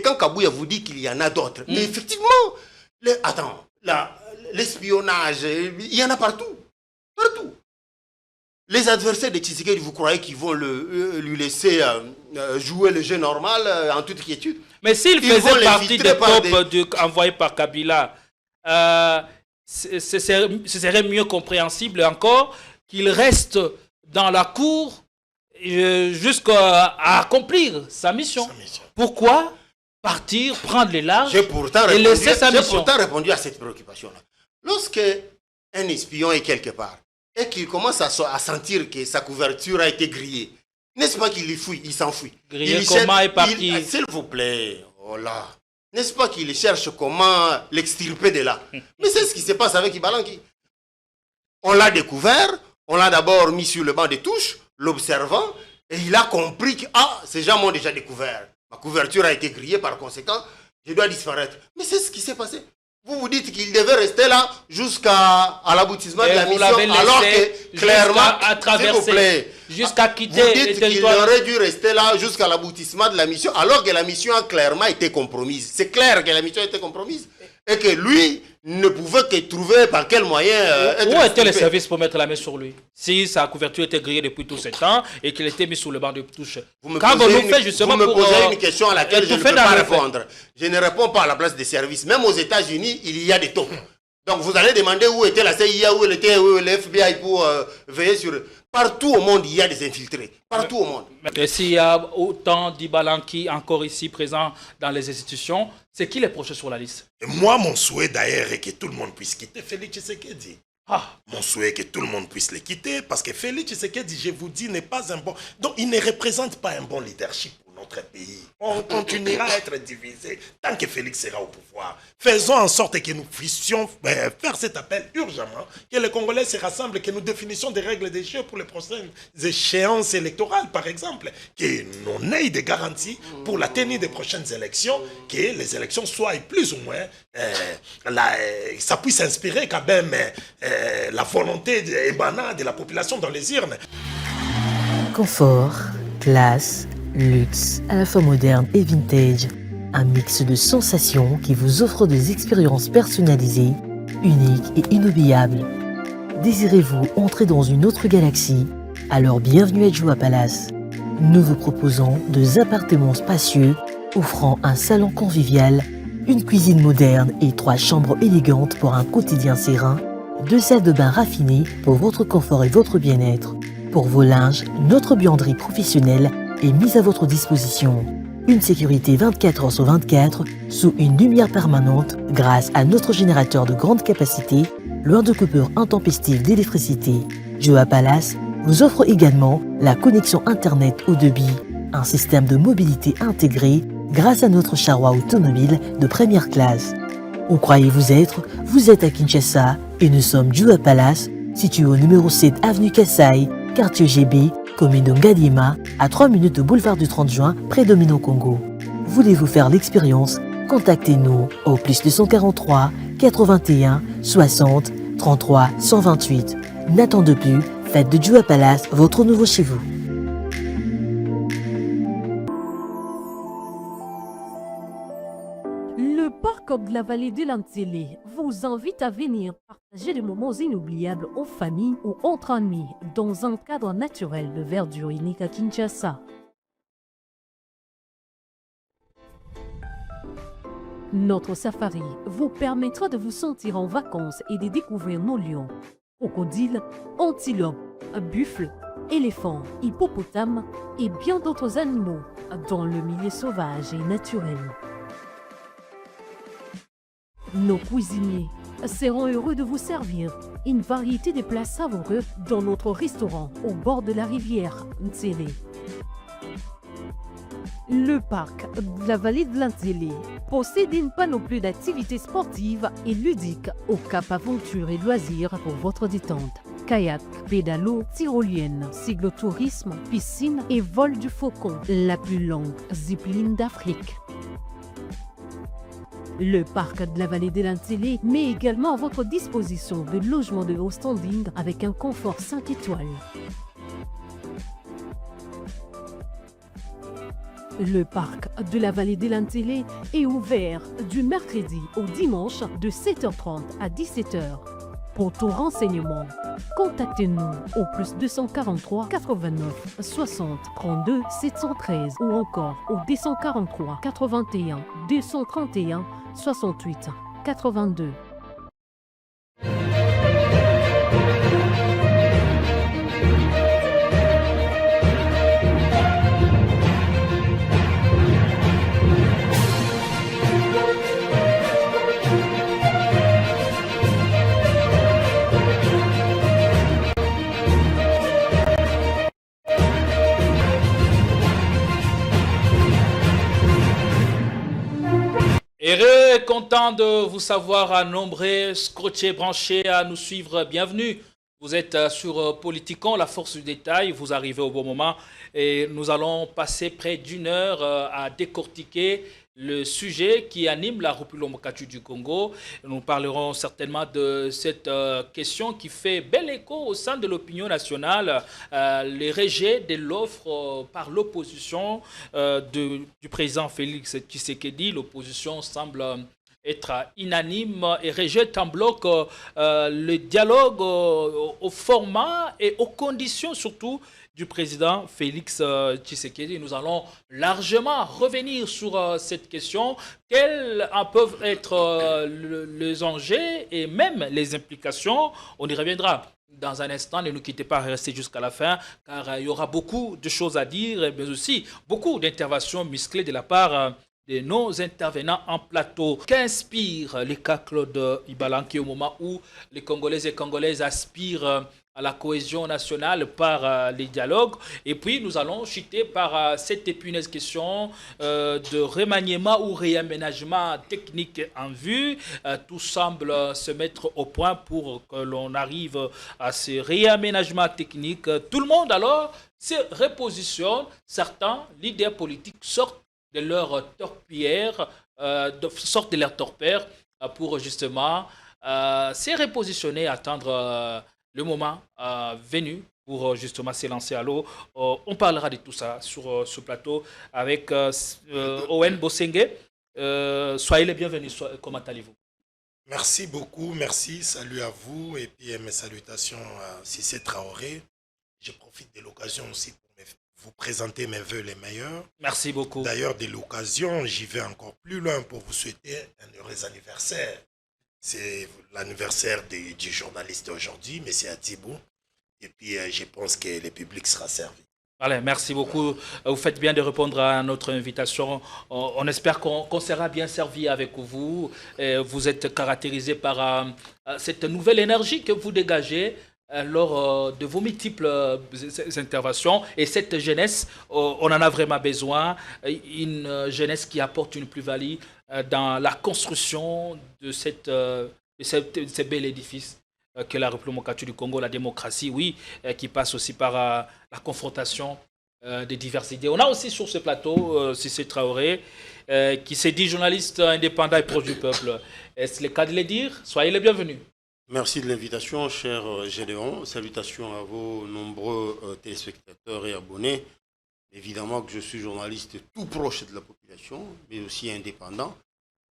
quand Kabouya vous dit qu'il y en a d'autres. Mais effectivement, l'espionnage, il y en a partout. Partout. Les adversaires de Tshisekedi, vous croyez qu'ils vont lui laisser jouer le jeu normal en toute quiétude? Mais s'il faisait partie des troupes envoyées par Kabila, ce serait mieux compréhensible encore qu'il reste dans la cour jusqu'à accomplir sa mission. Pourquoi partir, prendre les larges et laisser sa mission? J'ai pourtant répondu à cette préoccupation-là. Lorsque un espion est quelque part et qu'il commence à sentir que sa couverture a été grillée, n'est-ce pas qu'il y fuit, il s'enfuit? Grillé comment et par qui? S'il vous plaît, oh là. N'est-ce pas qu'il cherche comment l'extirper de là? Mais c'est ce qui se passe avec Ibalanki. On l'a découvert, on l'a d'abord mis sur le banc de touche, l'observant, et il a compris que ces gens m'ont déjà découvert. Ma couverture a été grillée, par conséquent, je dois disparaître. Mais c'est ce qui s'est passé. Vous vous dites qu'il devait rester là jusqu'à l'aboutissement de la mission, alors que clairement, s'il vous plaît, jusqu'à quitter vous dites qu'il aurait dû rester là jusqu'à l'aboutissement de la mission, alors que la mission a clairement été compromise. C'est clair que la mission a été compromise et que lui ne pouvait que trouver par quel moyen où étaient les services pour mettre la main sur lui? Si sa couverture était grillée depuis tout ce temps et qu'il était mis sous le banc de touche. Vous me posez une question à laquelle je ne peux pas répondre. Je ne réponds pas à la place des services. Même aux États-Unis, il y a des taupes. Donc vous allez demander où était la CIA, où était le FBI pour veiller sur... Partout au monde, il y a des infiltrés. Partout au monde. Mais s'il y a autant d'Ibalanki encore ici présents dans les institutions, c'est qui les prochains sur la liste? Et moi, mon souhait d'ailleurs est que tout le monde puisse quitter Félix Tshisekedi. Mon souhait est que tout le monde puisse le quitter parce que Félix Tshisekedi, je vous dis, n'est pas un bon... Donc, il ne représente pas un bon leadership pour notre pays. On continuera à être divisé tant que Félix sera au pouvoir. Faisons en sorte que nous puissions faire cet appel urgemment, que les Congolais se rassemblent, que nous définissions des règles de jeu pour les prochaines échéances électorales, par exemple, que nous ayons des garanties pour la tenue des prochaines élections, que les élections soient plus ou moins, ça puisse inspirer quand même la volonté émanant de la population dans les urnes. Confort, classe, luxe, à la fois moderne et vintage. Un mix de sensations qui vous offre des expériences personnalisées, uniques et inoubliables. Désirez-vous entrer dans une autre galaxie? Alors bienvenue à Joua Palace. Nous vous proposons 2 appartements spacieux offrant un salon convivial, une cuisine moderne et 3 chambres élégantes pour un quotidien serein, 2 salles de bain raffinées pour votre confort et votre bien-être. Pour vos linges, notre buanderie professionnelle est mise à votre disposition. Une sécurité 24 heures sur 24 sous une lumière permanente grâce à notre générateur de grande capacité, loin de coupures intempestives d'électricité. Joua Palace vous offre également la connexion Internet haut débit, un système de mobilité intégré grâce à notre charroi automobile de première classe. Où croyez-vous être? Vous êtes à Kinshasa et nous sommes Joua Palace, situé au numéro 7 avenue Kassai, quartier GB, commune de Ngadiema, à 3 minutes de boulevard du 30 juin, près de Mino Congo. Voulez-vous faire l'expérience? Contactez-nous au +243 81 60 33 128. N'attendez plus, faites de Joua Palace votre nouveau chez vous. Le parc de la vallée de l'Antélé vous invite à venir partager des moments inoubliables en famille ou entre amis dans un cadre naturel de verdure unique à Kinshasa. Notre safari vous permettra de vous sentir en vacances et de découvrir nos lions, crocodiles, antilopes, buffles, éléphants, hippopotames et bien d'autres animaux dans le milieu sauvage et naturel. Nos cuisiniers seront heureux de vous servir une variété de plats savoureux dans notre restaurant au bord de la rivière Ntsélé. Le parc de la vallée de l'Antélé possède une panoplie d'activités sportives et ludiques au Cap Aventure et Loisirs pour votre détente. Kayak, pédalo, tyrolienne, cyclotourisme, piscine et vol du faucon, la plus longue zipline d'Afrique. Le parc de la vallée de l'Antélé met également à votre disposition de logements de haut standing avec un confort 5 étoiles. Le parc de la vallée de l'Antélé est ouvert du mercredi au dimanche de 7h30 à 17h. Pour tout renseignement, contactez-nous au +243 89 60 32 713 ou encore au 243 81 231 68 82. Heureux, content de vous savoir à nombreux, scotchés, branchés à nous suivre. Bienvenue. Vous êtes sur Politikon, la force du détail. Vous arrivez au bon moment et nous allons passer près d'une heure à décortiquer le sujet qui anime la République démocratique du Congo. Nous parlerons certainement de cette question qui fait bel écho au sein de l'opinion nationale, les rejets de l'offre par l'opposition du président Félix Tshisekedi. L'opposition semble être unanime et rejette en bloc le dialogue au format et aux conditions surtout du président Félix Tshisekedi. Nous allons largement revenir sur cette question. Quels en peuvent être les enjeux et même les implications? On y reviendra dans un instant. Ne nous quittez pas, restez jusqu'à la fin, car il y aura beaucoup de choses à dire, mais aussi beaucoup d'interventions musclées de la part de nos intervenants en plateau. Qu'inspire les cas Claude Ibalanki au moment où les Congolais et Congolaises aspirent à la cohésion nationale par les dialogues? Et puis nous allons chuter par cette épineuse question de remaniement ou réaménagement technique en vue. Tout semble se mettre au point pour que l'on arrive à ce réaménagement technique. Tout le monde alors se repositionne. Certains leaders politiques sortent de leur torpillère, sortent de leur torpère pour justement se repositionner, attendre le moment venu pour justement s'élancer à l'eau. On parlera de tout ça sur ce plateau avec Owen Bosenge. Soyez les bienvenus. Comment allez-vous? Merci beaucoup, merci. Salut à vous et puis mes salutations à Cissé Traoré. Je profite de l'occasion aussi pour vous présenter mes vœux les meilleurs. Merci beaucoup. D'ailleurs, de l'occasion, j'y vais encore plus loin pour vous souhaiter un heureux anniversaire. C'est l'anniversaire du journaliste aujourd'hui, M. Atibou. Et puis, je pense que le public sera servi. Allez, merci beaucoup. Vous faites bien de répondre à notre invitation. On espère qu'on sera bien servi avec vous. Vous êtes caractérisé par cette nouvelle énergie que vous dégagez lors de vos multiples interventions. Et cette jeunesse, on en a vraiment besoin. Une jeunesse qui apporte une plus-value dans la construction de ce bel édifice que la République démocratique du Congo, la démocratie, oui, qui passe aussi par la confrontation des diverses idées. On a aussi sur ce plateau Cissé Traoré, qui s'est dit journaliste indépendant et proche du peuple. Est-ce le cas de le dire? Soyez les bienvenus. Merci de l'invitation, cher Gédéon. Salutations à vos nombreux téléspectateurs et abonnés. Évidemment que je suis journaliste tout proche de la population, mais aussi indépendant,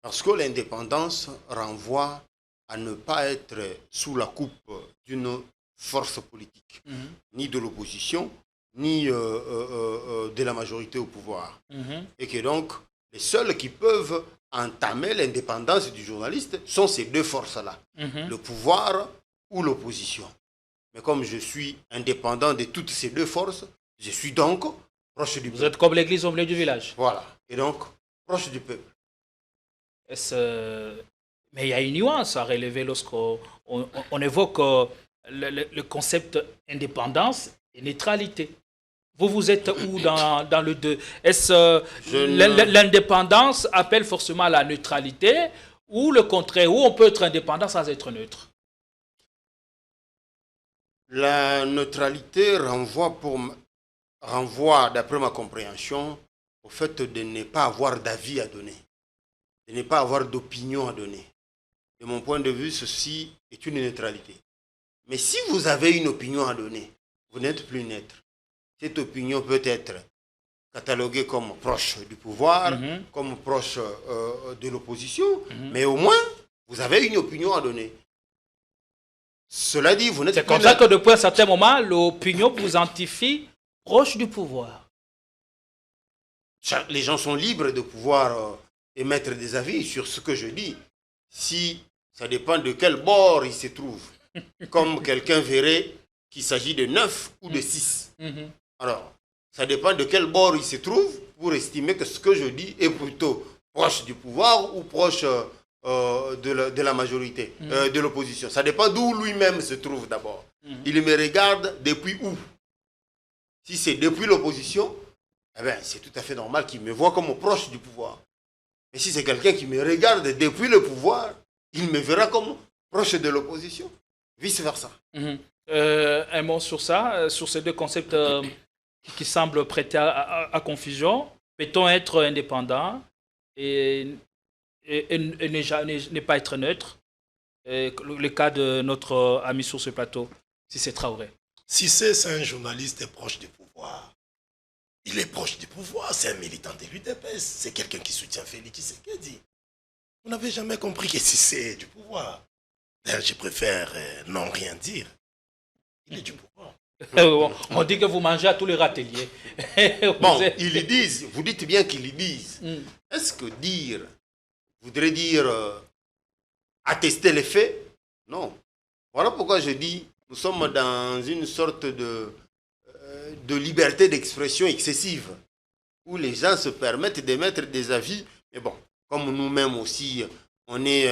parce que l'indépendance renvoie à ne pas être sous la coupe d'une force politique, ni de l'opposition, ni de la majorité au pouvoir. Et que donc, les seuls qui peuvent entamer l'indépendance du journaliste sont ces deux forces-là, le pouvoir ou l'opposition. Mais comme je suis indépendant de toutes ces deux forces, je suis donc proche du peuple. Vous êtes comme l'église au milieu du village. Voilà, et donc proche du peuple. Mais il y a une nuance à relever lorsqu'on évoque le concept indépendance et neutralité. Vous êtes où dans le deux? Est-ce l'indépendance appelle forcément la neutralité ou le contraire, où on peut être indépendant sans être neutre? La neutralité renvoie, d'après ma compréhension, au fait de ne pas avoir d'avis à donner, de ne pas avoir d'opinion à donner. De mon point de vue, ceci est une neutralité. Mais si vous avez une opinion à donner, vous n'êtes plus neutre. Cette opinion peut être catalogué comme proche du pouvoir, comme proche de l'opposition, mais au moins, vous avez une opinion à donner. Cela dit, vous n'êtes pas... C'est comme ça que depuis un certain moment, l'opinion vous identifie proche du pouvoir. Les gens sont libres de pouvoir émettre des avis sur ce que je dis. Si ça dépend de quel bord il se trouve. Comme quelqu'un verrait qu'il s'agit de 9 ou de 6. Alors, ça dépend de quel bord il se trouve pour estimer que ce que je dis est plutôt proche du pouvoir ou proche de la majorité, de l'opposition. Ça dépend d'où lui-même se trouve d'abord. Il me regarde depuis où? Si c'est depuis l'opposition, eh bien, c'est tout à fait normal qu'il me voit comme proche du pouvoir. Mais si c'est quelqu'un qui me regarde depuis le pouvoir, il me verra comme proche de l'opposition. Vice-versa. Un mot sur ça, sur ces deux concepts qui semblent prêter à confusion. Peut-on être indépendant et ne pas être neutre? Le cas de notre ami sur ce plateau, si c'est Traoré. Si c'est un journaliste proche du pouvoir, il est proche du pouvoir, c'est un militant de l'UDPS, c'est quelqu'un qui soutient Félix Tshisekedi. Vous n'avez jamais compris que si c'est du pouvoir. D'ailleurs, je préfère non rien dire. Il est du pouvoir. On dit que vous mangez à tous les râteliers. Bon, ils le disent, vous dites bien qu'ils le disent. Est-ce que dire voudrait dire attester les faits? Non. Voilà pourquoi je dis, nous sommes dans une sorte de liberté d'expression excessive, où les gens se permettent d'émettre des avis. Mais bon, comme nous-mêmes aussi, on est,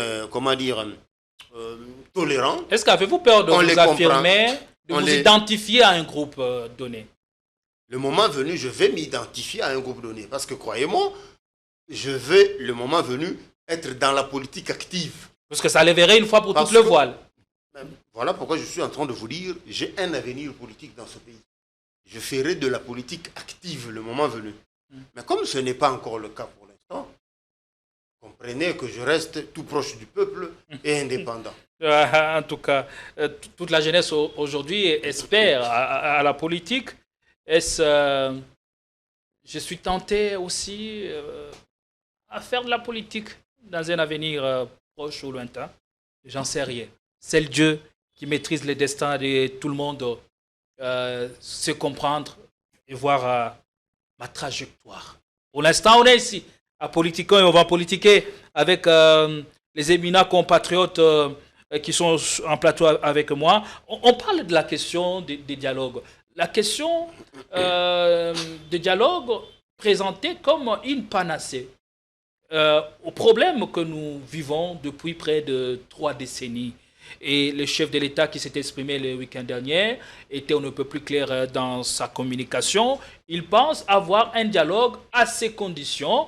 tolérants. Est-ce qu'avez-vous peur de vous affirmer, de vous identifier à un groupe donné? Le moment venu, je vais m'identifier à un groupe donné. Parce que, croyez-moi, je vais, le moment venu, être dans la politique active. Parce que ça lèverait une fois pour toutes le voile. Voilà pourquoi je suis en train de vous dire, j'ai un avenir politique dans ce pays. Je ferai de la politique active le moment venu. Mais comme ce n'est pas encore le cas pour l'instant, comprenez que je reste tout proche du peuple et indépendant. En tout cas, toute la jeunesse aujourd'hui espère à la politique. Je suis tenté aussi à faire de la politique dans un avenir proche ou lointain. J'en sais rien. C'est le Dieu qui maîtrise les destins de tout le monde. Se comprendre et voir ma trajectoire. Pour l'instant, on est ici à Politico et on va politiquer avec les éminents compatriotes qui sont en plateau avec moi. On parle de la question des dialogues. La question des dialogues présentée comme une panacée au problème que nous vivons depuis près de 3 décennies. Et le chef de l'État qui s'est exprimé le week-end dernier était on ne peut plus clair dans sa communication. Il pense avoir un dialogue à ces conditions.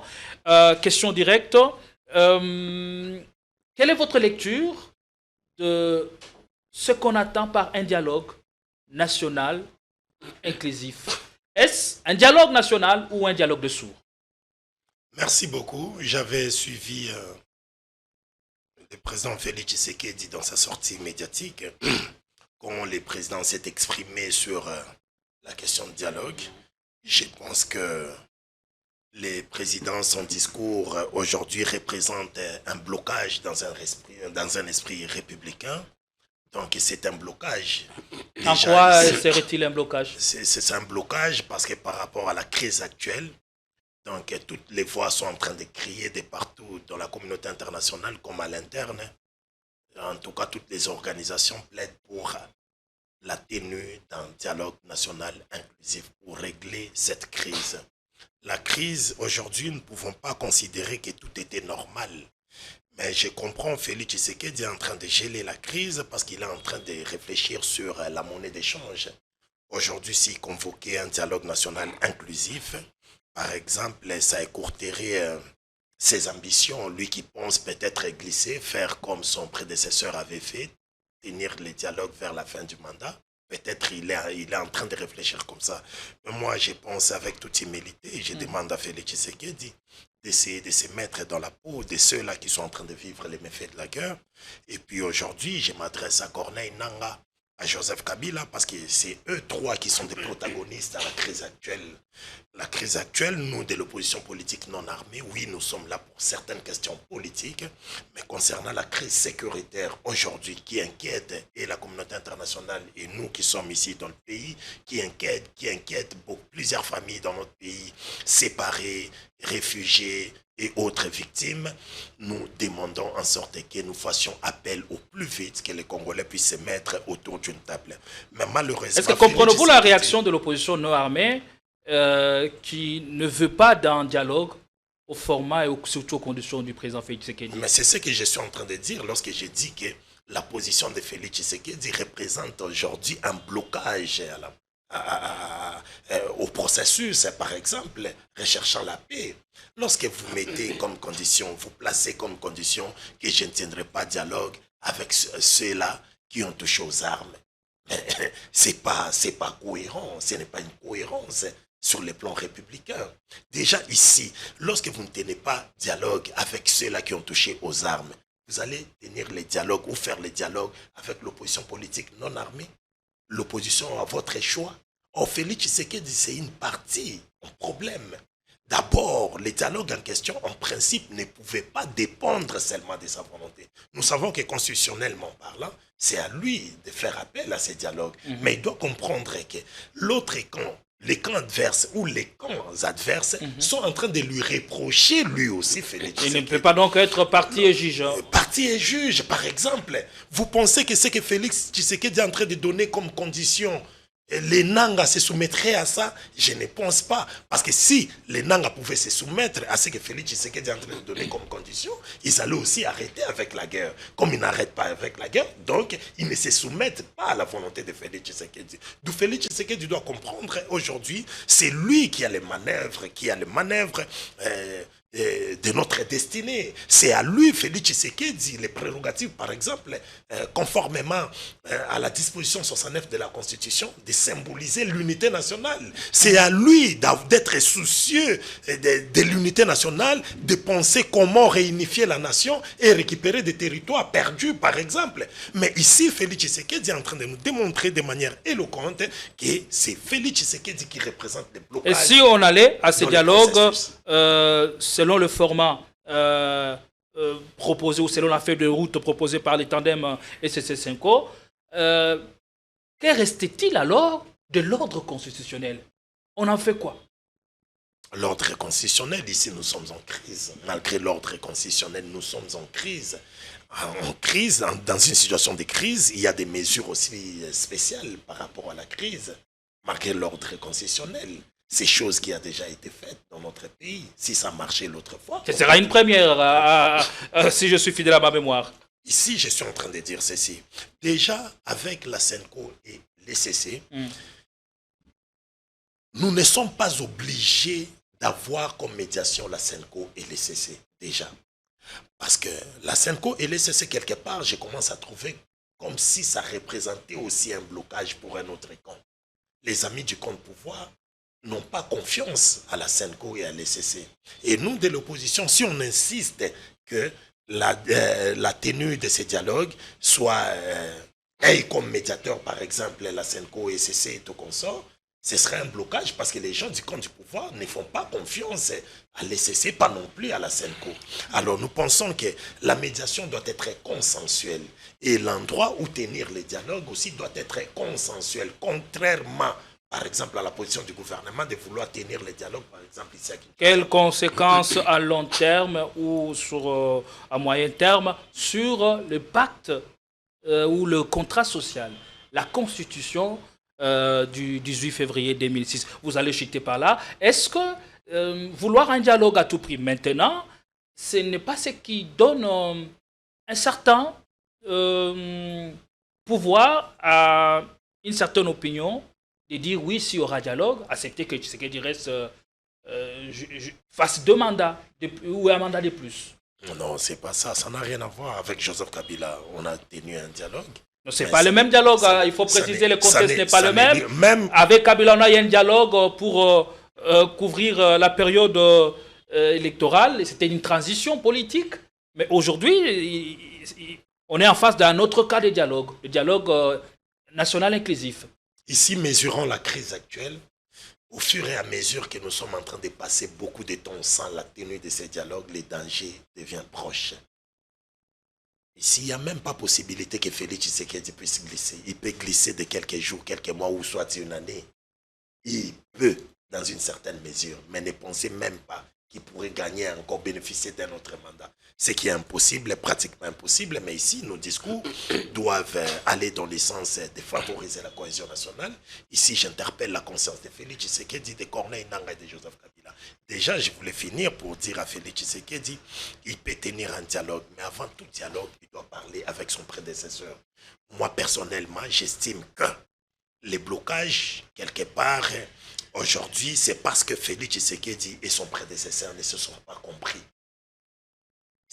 Question directe. Quelle est votre lecture de ce qu'on attend par un dialogue national inclusif? Est-ce un dialogue national ou un dialogue de sourds? Merci beaucoup. J'avais suivi... le président Félix Tshisekedi dans sa sortie médiatique, quand le président s'est exprimé sur la question de dialogue, je pense que le président, son discours aujourd'hui représente un blocage dans un esprit républicain. Donc c'est un blocage. En quoi serait-il un blocage? C'est un blocage parce que par rapport à la crise actuelle, donc toutes les voix sont en train de crier de partout dans la communauté internationale comme à l'interne. En tout cas, toutes les organisations plaident pour la tenue d'un dialogue national inclusif pour régler cette crise. La crise, aujourd'hui, nous ne pouvons pas considérer que tout était normal. Mais je comprends, Félix Tshisekedi est en train de geler la crise parce qu'il est en train de réfléchir sur la monnaie d'échange. Aujourd'hui, s'il convoquait un dialogue national inclusif, par exemple, ça écourterait ses ambitions. Lui qui pense peut-être glisser, faire comme son prédécesseur avait fait, tenir les dialogues vers la fin du mandat. Peut-être il est en train de réfléchir comme ça. Mais moi, je pense avec toute humilité, je demande à Félix Tshisekedi d'essayer de se mettre dans la peau de ceux-là qui sont en train de vivre les méfaits de la guerre. Et puis aujourd'hui, je m'adresse à Corneille Nangaa, à Joseph Kabila, parce que c'est eux trois qui sont des protagonistes à la crise actuelle. La crise actuelle, nous, de l'opposition politique non armée, oui, nous sommes là pour certaines questions politiques, mais concernant la crise sécuritaire aujourd'hui qui inquiète et la communauté internationale et nous qui sommes ici dans le pays, qui inquiète plusieurs familles dans notre pays, séparées, réfugiés et autres victimes, nous demandons en sorte que nous fassions appel au plus vite que les Congolais puissent se mettre autour d'une table. Mais malheureusement... Est-ce que comprenez-vous la réaction de l'opposition non armée qui ne veut pas d'un dialogue au format et surtout aux conditions du président Félix Tshisekedi? Mais c'est ce que je suis en train de dire lorsque j'ai dit que la position de Félix Tshisekedi représente aujourd'hui un blocage au processus, par exemple, recherchant la paix. Lorsque vous mettez comme condition, vous placez comme condition que je ne tiendrai pas dialogue avec ceux-là qui ont touché aux armes, c'est pas cohérent, ce n'est pas une cohérence sur le plan républicain. Déjà ici, lorsque vous ne tenez pas dialogue avec ceux-là qui ont touché aux armes, vous allez tenir les dialogues ou faire les dialogues avec l'opposition politique non armée. L'opposition a votre choix. Or, Félix Tshisekedi, c'est une partie, un problème. D'abord, les dialogues en question, en principe, ne pouvaient pas dépendre seulement de sa volonté. Nous savons que constitutionnellement parlant, c'est à lui de faire appel à ces dialogues. Mais il doit comprendre que l'autre camp, les camps adverses ou les camps adverses sont en train de lui reprocher lui aussi, Félix Tshisekedi. Il ne peut pas donc être parti et juge. Parti et juge, par exemple. Vous pensez que ce que Félix Tshisekedi est en train de donner comme condition, les Nanga se soumettraient à ça? Je ne pense pas. Parce que si les Nanga pouvaient se soumettre à ce que Félix Tshisekedi est en train de donner comme condition, ils allaient aussi arrêter avec la guerre. Comme ils n'arrêtent pas avec la guerre, donc ils ne se soumettent pas à la volonté de Félix Tshisekedi. D'où Félix Tshisekedi doit comprendre aujourd'hui, c'est lui qui a les manœuvres, de notre destinée. C'est à lui, Félix Tshisekedi, les prérogatives, par exemple, conformément à la disposition 69 de la Constitution, de symboliser l'unité nationale. C'est à lui d'être soucieux de l'unité nationale, de penser comment réunifier la nation et récupérer des territoires perdus, par exemple. Mais ici, Félix Tshisekedi est en train de nous démontrer de manière éloquente que c'est Félix Tshisekedi qui représente les blocages. Et si on allait à ces dialogues, selon le format proposé ou selon la feuille de route proposée par les tandems SSC5O, que restait-il alors de l'ordre constitutionnel? On en fait quoi? L'ordre constitutionnel, ici nous sommes en crise. Malgré l'ordre constitutionnel, nous sommes en crise. En crise, dans une situation de crise, il y a des mesures aussi spéciales par rapport à la crise. Malgré l'ordre constitutionnel, c'est chose qui a déjà été faite dans notre pays. Si ça marchait l'autre fois... Ce sera une première, si je suis fidèle à ma mémoire. Ici, je suis en train de dire ceci. Déjà, avec la SENCO et l'ECC, nous ne sommes pas obligés d'avoir comme médiation la SENCO et l'ECC, déjà. Parce que la SENCO et l'ECC, quelque part, je commence à trouver comme si ça représentait aussi un blocage pour un autre camp. Les amis du camp de pouvoir n'ont pas confiance à la SENCO et à l'ECC. Et nous, de l'opposition, si on insiste que la tenue de ces dialogues soit comme médiateur, par exemple, la SENCO et l'ECC et tout consort, ce serait un blocage parce que les gens du camp du pouvoir ne font pas confiance à l'ECC, pas non plus à la SENCO. Alors nous pensons que la médiation doit être consensuelle et l'endroit où tenir les dialogues aussi doit être consensuel, contrairement par exemple à la position du gouvernement de vouloir tenir les dialogues, par exemple ici à Kinshasa. Quelles conséquences à long terme ou à moyen terme sur le pacte ou le contrat social, la constitution du 18 février 2006? Vous allez chuter par là. Est-ce que vouloir un dialogue à tout prix maintenant, ce n'est pas ce qui donne un certain pouvoir à une certaine opinion de dire oui, s'il y aura dialogue, accepter que Tshisekedi reste fasse 2 mandats ou un mandat de plus? Non, c'est pas ça. Ça n'a rien à voir avec Joseph Kabila. On a tenu un dialogue. Ce n'est pas le même dialogue. Il faut préciser, le contexte n'est pas le même. Avec Kabila, on a eu un dialogue pour couvrir la période électorale. C'était une transition politique. Mais aujourd'hui, on est en face d'un autre cas de dialogue. Le dialogue national inclusif. Ici, mesurons la crise actuelle. Au fur et à mesure que nous sommes en train de passer beaucoup de temps sans la tenue de ces dialogues, les dangers deviennent proches. Ici, il n'y a même pas possibilité que Félix Tshisekedi puisse glisser. Il peut glisser de quelques jours, quelques mois ou soit une année. Il peut, dans une certaine mesure, mais ne pensez même pas qu'il pourrait gagner encore bénéficier d'un autre mandat. Ce qui est impossible, pratiquement impossible, mais ici, nos discours doivent aller dans le sens de favoriser la cohésion nationale. Ici, j'interpelle la conscience de Félix Tshisekedi, de Corneille Nangaa et de Joseph Kabila. Déjà, je voulais finir pour dire à Félix Tshisekedi, il peut tenir un dialogue, mais avant tout dialogue, il doit parler avec son prédécesseur. Moi, personnellement, j'estime que les blocages, quelque part, aujourd'hui, c'est parce que Félix Tshisekedi et son prédécesseur ne se sont pas compris.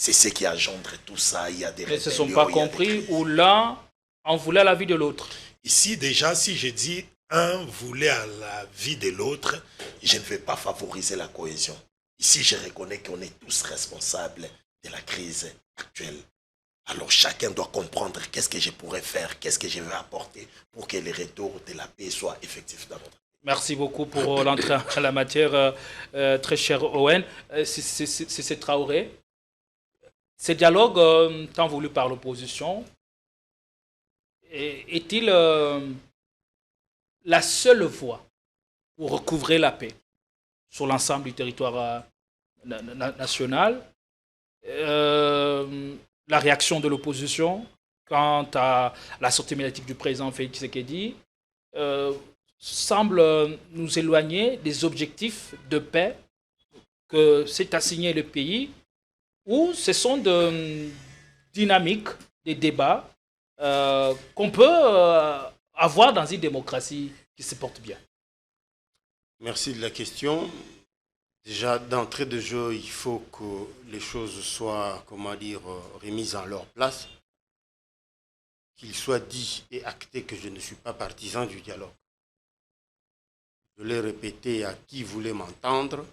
C'est ce qui engendre tout ça. Il y a des Ils ne se sont pas compris ou l'un en voulait à la vie de l'autre. Ici, déjà, si je dis un voulait à la vie de l'autre, je ne vais pas favoriser la cohésion. Ici, je reconnais qu'on est tous responsables de la crise actuelle. Alors, chacun doit comprendre qu'est-ce que je pourrais faire, qu'est-ce que je vais apporter pour que le retour de la paix soit effectif dans notre pays. Merci beaucoup pour l'entrée à la matière, très cher Owen. C'est Traoré. Ces dialogues, tant voulus par l'opposition, est-il la seule voie pour recouvrer la paix sur l'ensemble du territoire national? La réaction de l'opposition quant à la sortie médiatique du président Félix Tshisekedi semble nous éloigner des objectifs de paix que s'est assigné le pays, où ce sont de dynamiques, des débats qu'on peut avoir dans une démocratie qui se porte bien. Merci de la question. Déjà, d'entrée de jeu, il faut que les choses soient, remises en leur place. Qu'il soit dit et acté que je ne suis pas partisan du dialogue. Je l'ai répété à qui voulait m'entendre.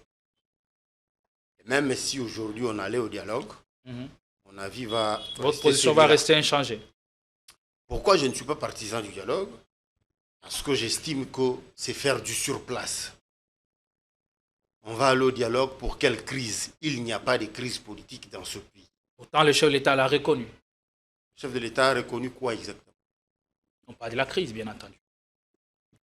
Même si aujourd'hui on allait au dialogue, mon avis va... Votre position va rester inchangée. Pourquoi je ne suis pas partisan du dialogue? Parce que j'estime que c'est faire du surplace. On va aller au dialogue pour quelle crise? Il n'y a pas de crise politique dans ce pays. Pourtant, le chef de l'État l'a reconnu. Le chef de l'État a reconnu quoi exactement? On parle de la crise, bien entendu.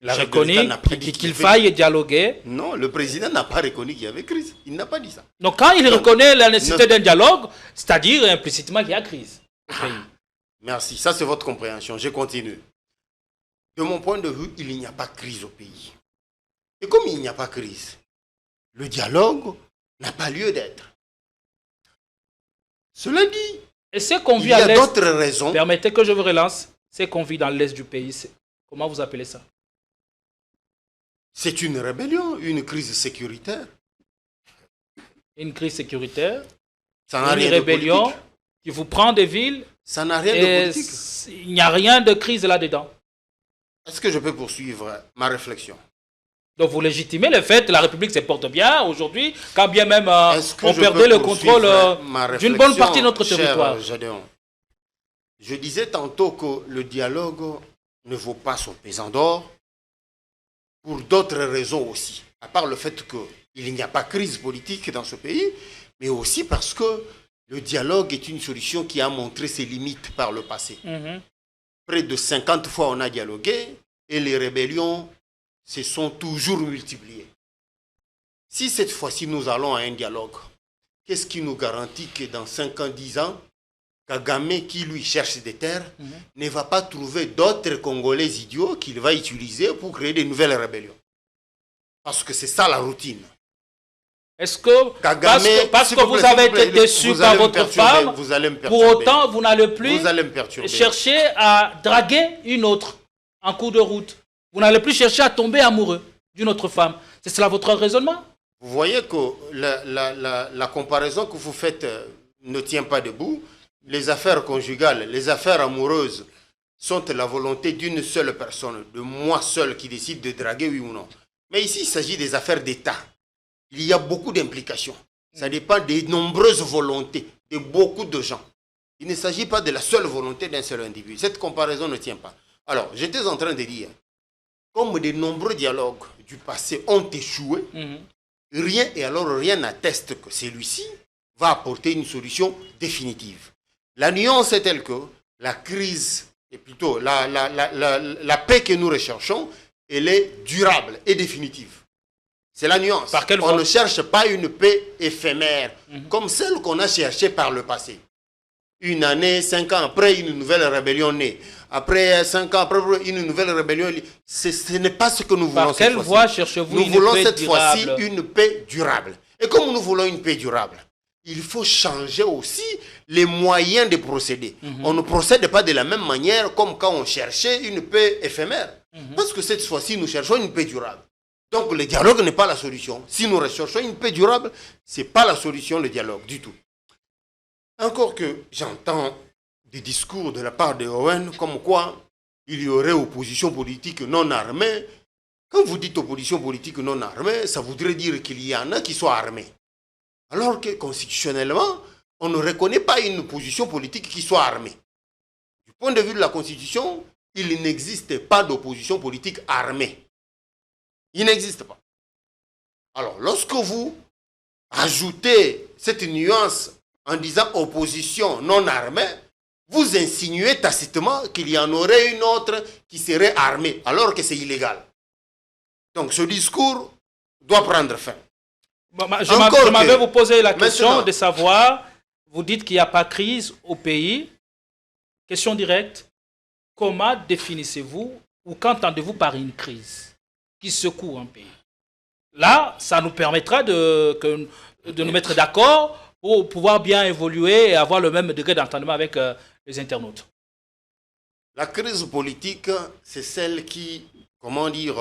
Il a reconnu qu'il faille dialoguer. Non, le président n'a pas reconnu qu'il y avait crise. Il n'a pas dit ça. Donc quand il reconnaît la nécessité d'un dialogue, c'est-à-dire implicitement qu'il y a crise au pays. Merci, ça c'est votre compréhension. Je continue. De mon point de vue, il n'y a pas crise au pays. Et comme il n'y a pas crise, le dialogue n'a pas lieu d'être. Cela dit, et c'est qu'on vit il y a d'autres raisons. Permettez que je vous relance. C'est qu'on vit dans l'est du pays. Comment vous appelez ça? C'est une rébellion, une crise sécuritaire. Une crise sécuritaire, Ça n'a une rien de rébellion politique. qui vous prend des villes. Ça n'a rien de Et politique. il n'y a rien de crise là-dedans. Est-ce que je peux poursuivre ma réflexion? Donc vous légitimez le fait que la République se porte bien aujourd'hui, quand bien même Est-ce que on je perdait peux le contrôle poursuivre ma d'une bonne réflexion, partie de notre cher territoire? Gédéon? Je disais tantôt que le dialogue ne vaut pas son pesant d'or pour d'autres raisons aussi. À part le fait qu'il n'y a pas de crise politique dans ce pays, mais aussi parce que le dialogue est une solution qui a montré ses limites par le passé. Près de 50 fois on a dialogué et les rébellions se sont toujours multipliées. Si cette fois-ci nous allons à un dialogue, qu'est-ce qui nous garantit que dans 5 ans, 10 ans, Kagame, qui lui cherche des terres, ne va pas trouver d'autres Congolais idiots qu'il va utiliser pour créer de nouvelles rébellions? Parce que c'est ça la routine. Est-ce que Kagame, parce que vous avez été déçu par votre femme, vous allez me pour perturber. autant vous n'allez plus Vous allez me perturber. chercher à draguer une autre en cours de route? Vous n'allez plus chercher à tomber amoureux d'une autre femme? C'est cela votre raisonnement? Vous voyez que la comparaison que vous faites ne tient pas debout. Les affaires conjugales, les affaires amoureuses sont la volonté d'une seule personne, de moi seul qui décide de draguer oui ou non. Mais ici, il s'agit des affaires d'État. Il y a beaucoup d'implications. Ça dépend des nombreuses volontés de beaucoup de gens. Il ne s'agit pas de la seule volonté d'un seul individu. Cette comparaison ne tient pas. Alors, j'étais en train de dire, comme de nombreux dialogues du passé ont échoué, rien n'atteste que celui-ci va apporter une solution définitive. La nuance est telle que la crise, et plutôt la paix que nous recherchons, elle est durable et définitive. C'est la nuance. On ne cherche pas une paix éphémère, comme celle qu'on a cherchée par le passé. Une année, 5 ans après, une nouvelle rébellion naît. Après 5 ans après, une nouvelle rébellion. Ce n'est pas ce que nous voulons. Par quelle voie cherchez-vous une paix durable? Nous voulons cette fois-ci une paix durable. Et comme nous voulons une paix durable, il faut changer aussi les moyens de procéder. On ne procède pas de la même manière comme quand on cherchait une paix éphémère. Parce que cette fois-ci, nous cherchons une paix durable. Donc le dialogue n'est pas la solution. Si nous recherchons une paix durable, ce n'est pas la solution, le dialogue, du tout. Encore que j'entends des discours de la part de Owen comme quoi il y aurait opposition politique non armée. Quand vous dites opposition politique non armée, ça voudrait dire qu'il y en a qui soient armés. Alors que constitutionnellement, on ne reconnaît pas une opposition politique qui soit armée. Du point de vue de la Constitution, il n'existe pas d'opposition politique armée. Il n'existe pas. Alors, lorsque vous ajoutez cette nuance en disant opposition non armée, vous insinuez tacitement qu'il y en aurait une autre qui serait armée, alors que c'est illégal. Donc, ce discours doit prendre fin. Je m'avais vous poser la question de savoir, vous dites qu'il n'y a pas de crise au pays. Question directe, comment définissez-vous ou qu'entendez-vous par une crise qui secoue un pays? Là, ça nous permettra de nous mettre d'accord pour pouvoir bien évoluer et avoir le même degré d'entendement avec les internautes. La crise politique, c'est celle qui, comment dire,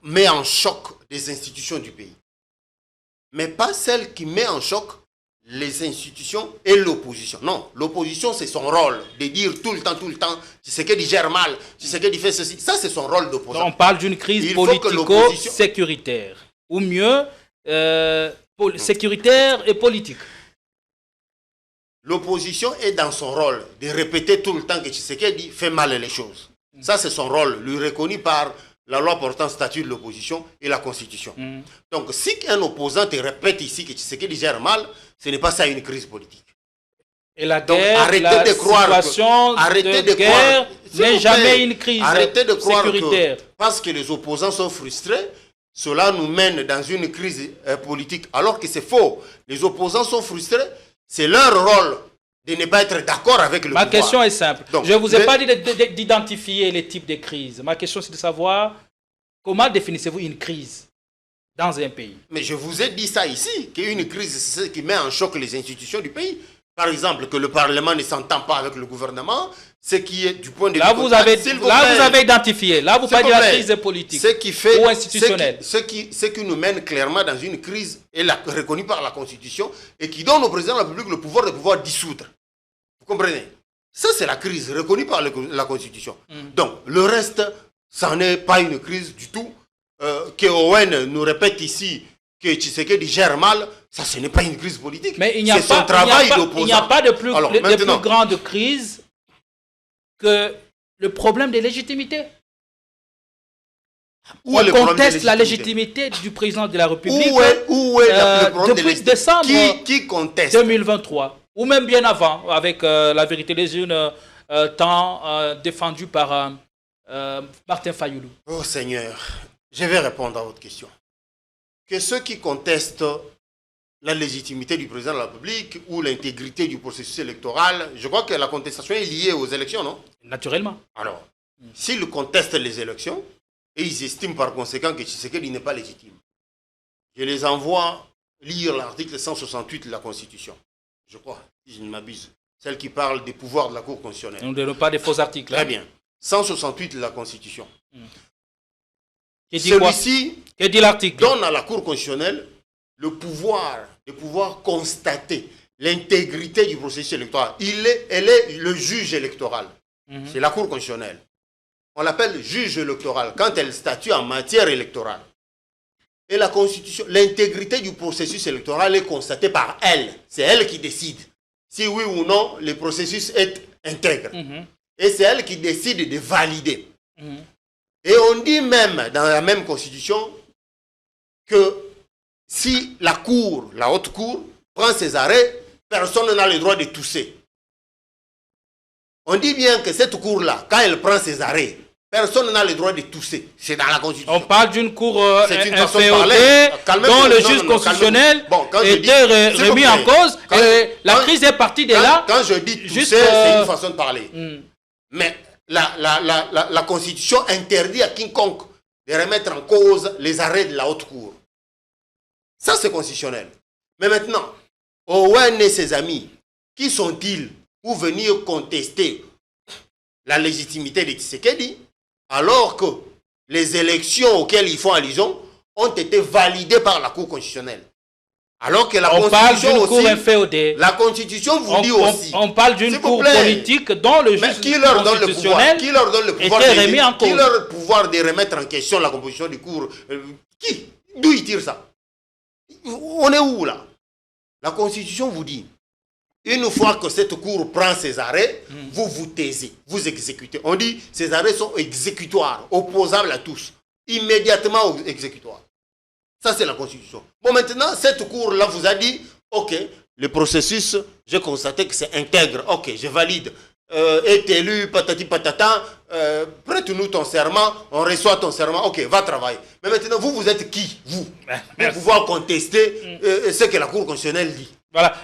met en choc les institutions du pays. Mais pas celle qui met en choc les institutions et l'opposition. Non, l'opposition, c'est son rôle de dire tout le temps, tu sais qu'il gère mal, tu sais qu'il fait ceci. Ça, c'est son rôle d'opposant. On parle d'une crise politico-sécuritaire. Ou mieux, sécuritaire et politique. L'opposition est dans son rôle de répéter tout le temps que Tshisekedi fait mal les choses. Ça, c'est son rôle, lui reconnu par la loi portant statut de l'opposition et la Constitution. Donc, si un opposant te répète ici que Tshisekedi gère mal, ce n'est pas ça une crise politique. Et la guerre, la situation de guerre n'est jamais une crise sécuritaire. Parce que les opposants sont frustrés, cela nous mène dans une crise politique, alors que c'est faux. Les opposants sont frustrés, c'est leur rôle de ne pas être d'accord avec le pouvoir. Ma question est simple. Donc, je ne vous ai pas dit d'identifier les types de crises. Ma question, c'est de savoir comment définissez-vous une crise dans un pays. Mais je vous ai dit ça ici, qu'une crise, c'est ce qui met en choc les institutions du pays. Par exemple, que le Parlement ne s'entend pas avec le gouvernement, ce qui est du point de vue... Là, vous avez identifié. Là, vous parlez de la crise politique ou institutionnelle. Ce qui nous mène clairement dans une crise est reconnue par la Constitution et qui donne au président de la République le pouvoir de pouvoir dissoudre. Vous comprenez? Ça, c'est la crise reconnue par la Constitution. Donc, le reste, ça n'est pas une crise du tout. Que Owen nous répète ici que Tshisekedi gère mal, ça, ce n'est pas une crise politique. Mais il n'y a pas de plus grande crise que le problème de légitimité. On conteste la légitimité du président de la République où est le problème depuis décembre qui conteste 2023, ou même bien avant, avec la vérité des unes, tant défendue par Martin Fayoulou. Oh Seigneur, je vais répondre à votre question. Que ceux qui contestent la légitimité du président de la République ou l'intégrité du processus électoral, je crois que la contestation est liée aux élections, non? Naturellement. Alors, s'ils contestent les élections et ils estiment par conséquent que Tshisekedi n'est pas légitime, je les envoie lire l'article 168 de la Constitution. Je crois, si je ne m'abuse. Celle qui parle des pouvoirs de la Cour constitutionnelle. On ne donne pas des faux articles. Très bien. 168 de la Constitution. Celui-ci donne à la Cour constitutionnelle le pouvoir de pouvoir constater l'intégrité du processus électoral. Elle est le juge électoral. C'est la Cour constitutionnelle. On l'appelle juge électoral quand elle statue en matière électorale. Et la Constitution, l'intégrité du processus électoral est constatée par elle. C'est elle qui décide si oui ou non le processus est intègre. Et et c'est elle qui décide de valider. Et on dit même dans la même constitution que si la cour, la haute cour, prend ses arrêts, personne n'a le droit de tousser. On dit bien que cette cour-là, quand elle prend ses arrêts, personne n'a le droit de tousser. C'est dans la Constitution. On parle d'une cour FEOD dont le juge constitutionnel était remis en cause. La crise est partie de là. Quand je dis tousser, c'est une façon de parler. Mais la Constitution interdit à quiconque de remettre en cause les arrêts de la haute cour. Ça, c'est constitutionnel. Mais maintenant, Owen et ses amis, qui sont-ils pour venir contester la légitimité de Tshisekedi, alors que les élections auxquelles ils font allusion ont été validées par la Cour constitutionnelle. Alors que la Constitution aussi, la Constitution vous dit aussi. On parle d'une cour politique dont le juge constitutionnel qui leur donne le pouvoir était remis en cause. Qui leur a le pouvoir de remettre en question la composition du cour? Qui? D'où ils tirent ça? On est où là? La Constitution vous dit, une fois que cette cour prend ses arrêts, vous vous taisez, vous exécutez. On dit ces arrêts sont exécutoires, opposables à tous, immédiatement exécutoires. Ça, c'est la Constitution. Bon, maintenant, cette cour-là vous a dit, ok, le processus, j'ai constaté que c'est intègre, ok, je valide. Est élu, patati patata, prête-nous ton serment, on reçoit ton serment, ok, va travailler. Mais maintenant, vous êtes qui, vous, pour pouvoir contester ce que la Cour constitutionnelle dit? Voilà,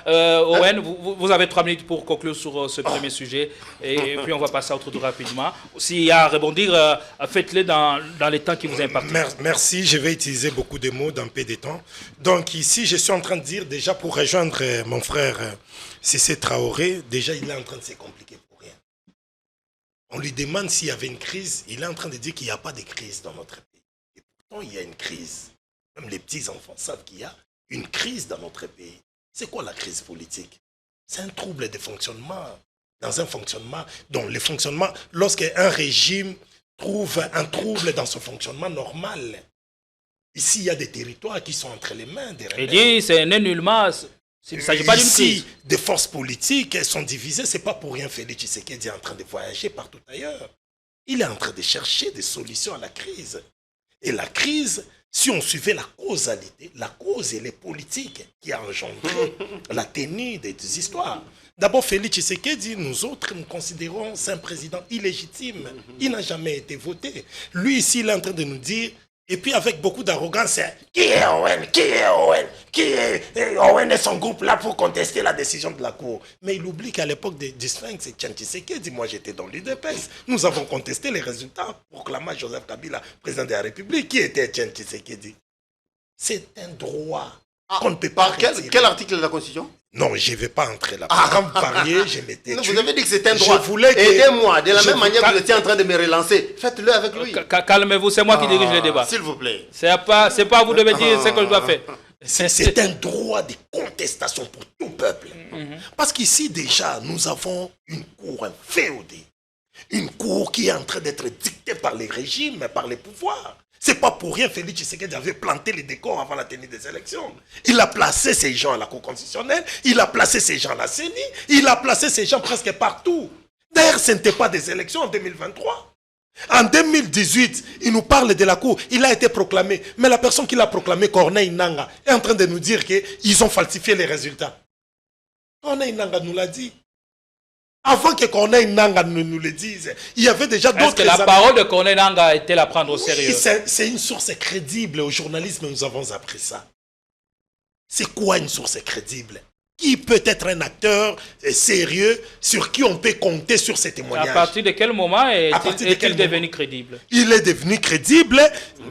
Owen, vous avez 3 minutes pour conclure sur ce premier sujet et puis on va passer à autre tour rapidement. S'il y a à rebondir, faites-le dans les temps qui vous impartent. Merci, je vais utiliser beaucoup de mots dans peu de temps. Donc ici, je suis en train de dire, déjà pour rejoindre mon frère Cissé Traoré, déjà il est en train de se compliquer pour rien. On lui demande s'il y avait une crise, il est en train de dire qu'il n'y a pas de crise dans notre pays. Et pourtant, il y a une crise. Même les petits-enfants savent qu'il y a une crise dans notre pays. C'est quoi la crise politique? C'est un trouble de fonctionnement. Dans un fonctionnement, dont le fonctionnement, lorsqu'un régime trouve un trouble dans son fonctionnement normal, ici il y a des territoires qui sont entre les mains des rebelles. Il dit, c'est nullement, il ne s'agit pas d'une crise. Ici, des forces politiques, elles sont divisées, c'est pas pour rien Félix Tshisekedi est en train de voyager partout ailleurs. Il est en train de chercher des solutions à la crise. Et la crise, si on suivait la causalité, la cause et les politiques qui a engendré la tenue des histoires. D'abord, Félix Tshisekedi, nous autres, nous considérons c'est un président illégitime. Il n'a jamais été voté. Lui, ici, il est en train de nous dire, et puis avec beaucoup d'arrogance, c'est qui est Owen? Qui est Owen? Qui est Owen et son groupe là pour contester la décision de la Cour? Mais il oublie qu'à l'époque du Sphinx, c'est Etienne Tshisekedi. Moi, j'étais dans l'UDPS. Nous avons contesté les résultats proclamant Joseph Kabila président de la République. Qui était Etienne Tshisekedi? C'est un droit qu'on ne peut pas. Quel article de la Constitution? Non, je ne vais pas entrer là. Quand vous parliez, je m'étais tué. Vous avez dit que c'était un droit. Aidez-moi, de la même manière que vous étiez en train de me relancer. Faites-le avec lui. Calmez-vous, c'est moi qui dirige le débat. S'il vous plaît. C'est pas à vous de me dire ce que je dois faire. C'est un droit de contestation pour tout peuple. Parce qu'ici, déjà, nous avons une cour féodée. Une cour qui est en train d'être dictée par les régimes, par les pouvoirs. C'est pas pour rien Félix Tshisekedi avait planté les décors avant la tenue des élections. Il a placé ces gens à la Cour constitutionnelle, il a placé ces gens à la CENI, il a placé ces gens presque partout. D'ailleurs, ce n'était pas des élections en 2023. En 2018, il nous parle de la Cour, il a été proclamé. Mais la personne qui l'a proclamé, Corneille Nangaa, est en train de nous dire qu'ils ont falsifié les résultats. Corneille Nangaa nous l'a dit. Avant que Corneille Nangaa ne nous le dise, il y avait déjà d'autres... Est-ce que la parole de Corneille Nangaa était à prendre au sérieux? C'est une source crédible. Au journalisme, nous avons appris ça. C'est quoi une source crédible? Qui peut être un acteur sérieux sur qui on peut compter sur ses témoignages? À partir de quel moment est-il devenu crédible? Il est devenu crédible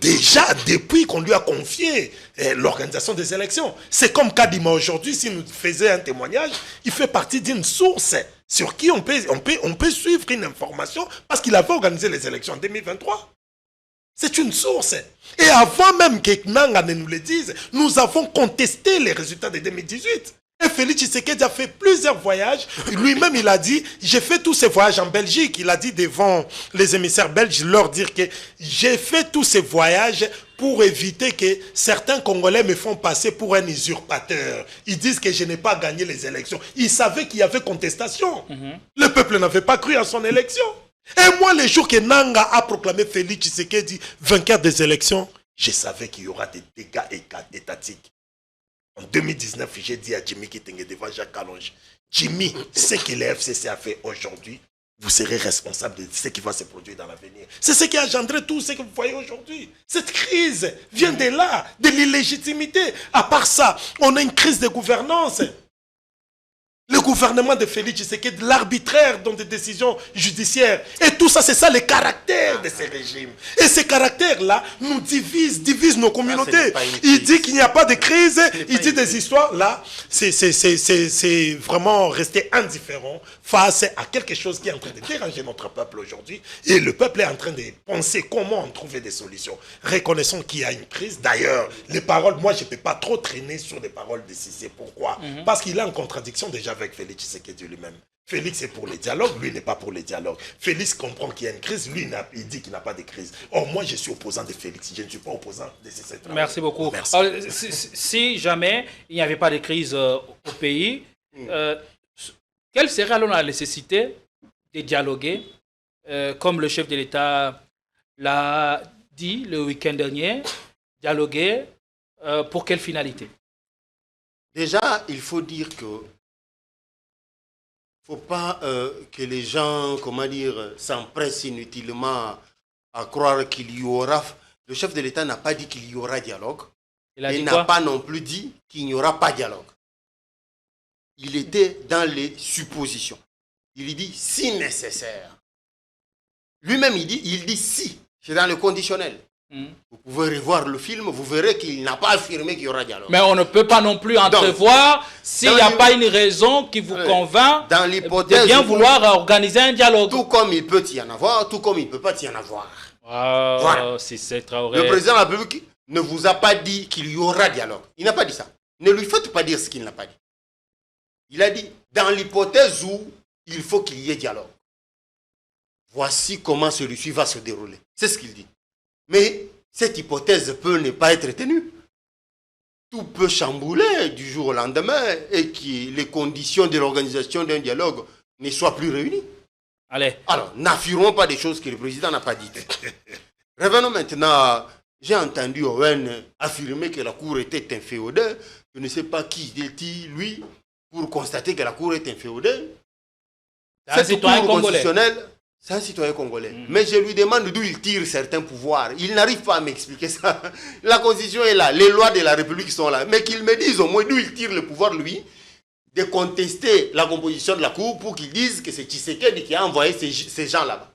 déjà depuis qu'on lui a confié l'organisation des élections. C'est comme Kadima aujourd'hui, s'il nous faisait un témoignage, il fait partie d'une source sur qui on peut suivre une information parce qu'il avait organisé les élections en 2023. C'est une source. Et avant même que Nangaa ne nous le dise, nous avons contesté les résultats de 2018. Et Félix Tshisekedi a fait plusieurs voyages. Lui-même, il a dit, j'ai fait tous ces voyages en Belgique. Il a dit devant les émissaires belges, leur dire que j'ai fait tous ces voyages pour éviter que certains Congolais me font passer pour un usurpateur. Ils disent que je n'ai pas gagné les élections. Ils savaient qu'il y avait contestation. Le peuple n'avait pas cru à son élection. Et moi, le jour que Nanga a proclamé Félix Tshisekedi vainqueur des élections, je savais qu'il y aura des dégâts étatiques. En 2019, j'ai dit à Jimmy Kitenge devant Jacques Kalonji, Jimmy, ce que le FCC a fait aujourd'hui, vous serez responsable de ce qui va se produire dans l'avenir. C'est ce qui a engendré tout ce que vous voyez aujourd'hui. Cette crise vient de là, de l'illégitimité. À part ça, on a une crise de gouvernance. Le gouvernement de Félix Tshisekedi, l'arbitraire dans des décisions judiciaires. Et tout ça, c'est ça le caractère de ces régimes. Et ces caractères-là nous divisent nos communautés. Il dit qu'il n'y a pas de crise, il dit des histoires. Là, c'est vraiment rester indifférent face à quelque chose qui est en train de déranger notre peuple aujourd'hui. Et le peuple est en train de penser comment trouver des solutions. Reconnaissons qu'il y a une crise. D'ailleurs, les paroles, moi, je ne peux pas trop traîner sur les paroles de Cissé. Pourquoi? Parce qu'il est en contradiction déjà avec Félix Tshisekedi lui-même. Félix est pour les dialogues, lui n'est pas pour les dialogues. Félix comprend qu'il y a une crise, lui il dit qu'il n'a pas de crise. Or moi je suis opposant de Félix, je ne suis pas opposant de Cissé. Merci beaucoup. Merci. Alors, si jamais il n'y avait pas de crise au pays, quelle serait alors la nécessité de dialoguer, comme le chef de l'État l'a dit le week-end dernier, dialoguer pour quelle finalité? Déjà, il faut dire que faut pas que les gens, comment dire, s'empressent inutilement à croire qu'il y aura... Le chef de l'État n'a pas dit qu'il y aura dialogue. Il n'a pas non plus dit qu'il n'y aura pas dialogue. Il était dans les suppositions. Il dit si nécessaire. Lui-même, il dit si. C'est dans le conditionnel. Vous pouvez revoir le film, vous verrez qu'il n'a pas affirmé qu'il y aura dialogue. Mais on ne peut pas non plus entrevoir s'il n'y a pas une raison qui vous convainc de bien vouloir organiser un dialogue. Tout comme il peut y en avoir, tout comme il ne peut pas y en avoir. Voilà. C'est Traoré. Le président de la République ne vous a pas dit qu'il y aura dialogue. Il n'a pas dit ça. Ne lui faites pas dire ce qu'il n'a pas dit. Il a dit, dans l'hypothèse où il faut qu'il y ait dialogue, voici comment celui-ci va se dérouler. C'est ce qu'il dit. Mais cette hypothèse peut ne pas être tenue. Tout peut chambouler du jour au lendemain et que les conditions de l'organisation d'un dialogue ne soient plus réunies. Allez. Alors, n'affirmons pas des choses que le président n'a pas dites. Revenons maintenant. J'ai entendu Owen affirmer que la Cour était inféodée. Je ne sais pas qui dit lui pour constater que la Cour est inféodée. C'est un citoyen congolais. C'est un citoyen congolais. Mais je lui demande d'où il tire certains pouvoirs. Il n'arrive pas à m'expliquer ça. La Constitution est là, les lois de la République sont là. Mais qu'il me dise au moins d'où il tire le pouvoir, lui, de contester la composition de la Cour pour qu'il dise que c'est Tshisekedi qui a envoyé ces gens là-bas.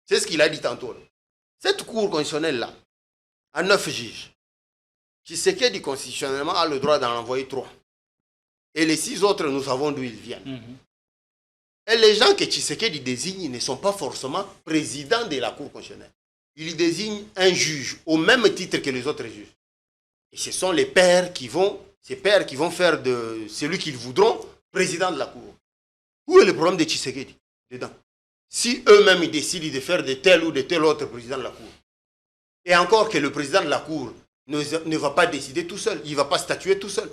C'est ce qu'il a dit tantôt. Là. Cette Cour constitutionnelle-là, à 9 juges, Tshisekedi constitutionnellement a le droit d'en envoyer 3. Et les 6 autres, nous savons d'où ils viennent. Et les gens que Tshisekedi désigne ne sont pas forcément présidents de la Cour constitutionnelle. Il désigne un juge au même titre que les autres juges. Et ce sont les pairs qui vont, ces pairs qui vont faire de celui qu'ils voudront président de la Cour. Où est le problème de Tshisekedi dedans? Si eux-mêmes ils décident de faire de tel ou de tel autre président de la Cour. Et encore que le président de la Cour ne va pas décider tout seul, il ne va pas statuer tout seul.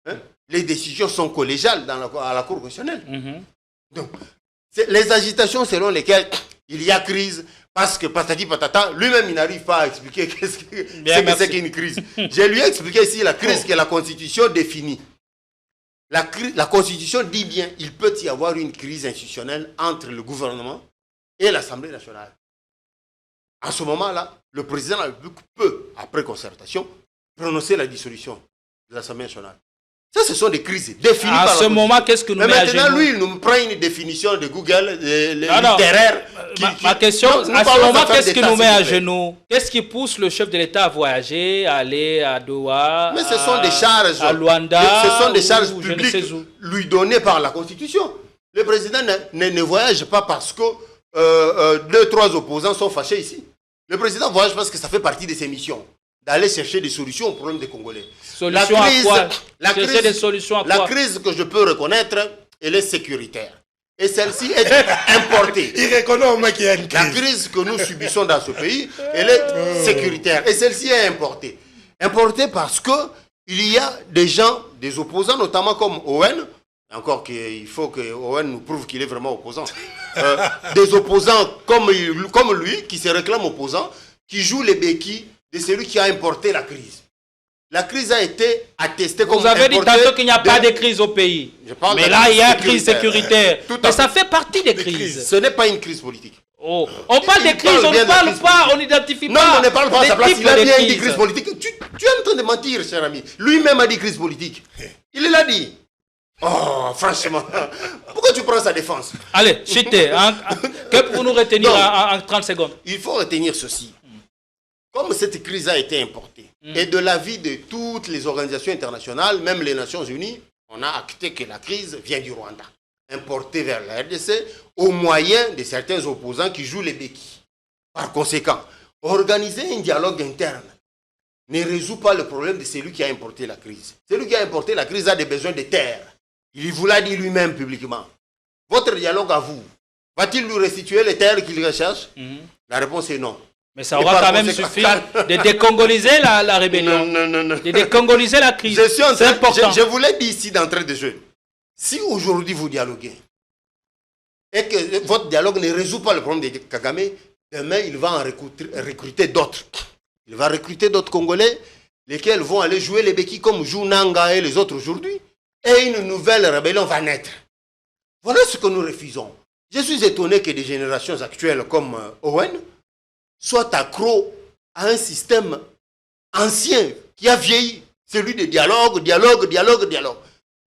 Hein? Les décisions sont collégiales à la Cour constitutionnelle. Donc, les agitations selon lesquelles il y a crise, parce que patati patata, lui-même il n'arrive pas à expliquer ce que c'est qu'une crise. Je lui ai expliqué ici la crise que la Constitution définit. La Constitution dit bien qu'il peut y avoir une crise institutionnelle entre le gouvernement et l'Assemblée nationale. À ce moment-là, le président de la République peut, après concertation, prononcer la dissolution de l'Assemblée nationale. Ça, ce sont des crises définies par la Constitution. À ce moment, qu'est-ce que nous met à genoux? Maintenant, lui, il nous prend une définition de Google, littéraire. Ma question, à ce moment, qu'est-ce qui nous met à genoux? Qu'est-ce qui pousse le chef de l'État à voyager, à aller à Doha, mais ce sont des charges, à Luanda, ce sont des charges publiques lui données par la Constitution. Le président ne voyage pas parce que 2, 3 opposants sont fâchés ici. Le président voyage parce que ça fait partie de ses missions, d'aller chercher des solutions aux problèmes des Congolais. Solutions à quoi? Chercher des solutions à quoi? La crise que je peux reconnaître, elle est sécuritaire. Et celle-ci est importée. Il reconnaît au moins qu'il y a une crise. La crise que nous subissons dans ce pays, elle est sécuritaire. Et celle-ci est importée. Importée parce qu'il y a des gens, des opposants, notamment comme Owen, Encore qu'il faut que Owen nous prouve qu'il est vraiment opposant. Des opposants comme lui, qui se réclament opposants, qui jouent les béquilles de celui qui a importé la crise. La crise a été attestée comme importée. Vous avez dit tantôt qu'il n'y a pas de crise au pays. Mais là, il y a une crise sécuritaire. Mais ça fait partie des crises. Ce n'est pas une crise politique. Oh. On parle des crises, on ne parle pas, on n'identifie pas. Non, on ne parle pas à sa place. Il a bien dit crise politique. Tu es en train de mentir, cher ami. Lui-même a dit crise politique. Il l'a dit. Oh, franchement. Pourquoi tu prends sa défense? Allez, chutez. Que pour nous retenir en 30 secondes? Il faut retenir ceci. Comme cette crise a été importée, et de l'avis de toutes les organisations internationales, même les Nations Unies, on a acté que la crise vient du Rwanda, importée vers la RDC, au moyen de certains opposants qui jouent les béquilles. Par conséquent, organiser un dialogue interne ne résout pas le problème de celui qui a importé la crise. Celui qui a importé la crise a des besoins de terre. Il vous l'a dit lui-même publiquement. Votre dialogue à vous, va-t-il lui restituer les terres qu'il recherche? La réponse est non. Mais ça aura quand même suffi de décongoliser la rébellion, non. de décongoliser la crise. C'est important. Je vous l'ai dit ici d'entrée de jeu. Si aujourd'hui vous dialoguez et que votre dialogue ne résout pas le problème de Kagame, demain il va en recruter d'autres. Il va recruter d'autres Congolais, lesquels vont aller jouer les béquilles comme jouent Nanga et les autres aujourd'hui. Et une nouvelle rébellion va naître. Voilà ce que nous refusons. Je suis étonné que des générations actuelles comme Owen soit accro à un système ancien qui a vieilli, celui de dialogue.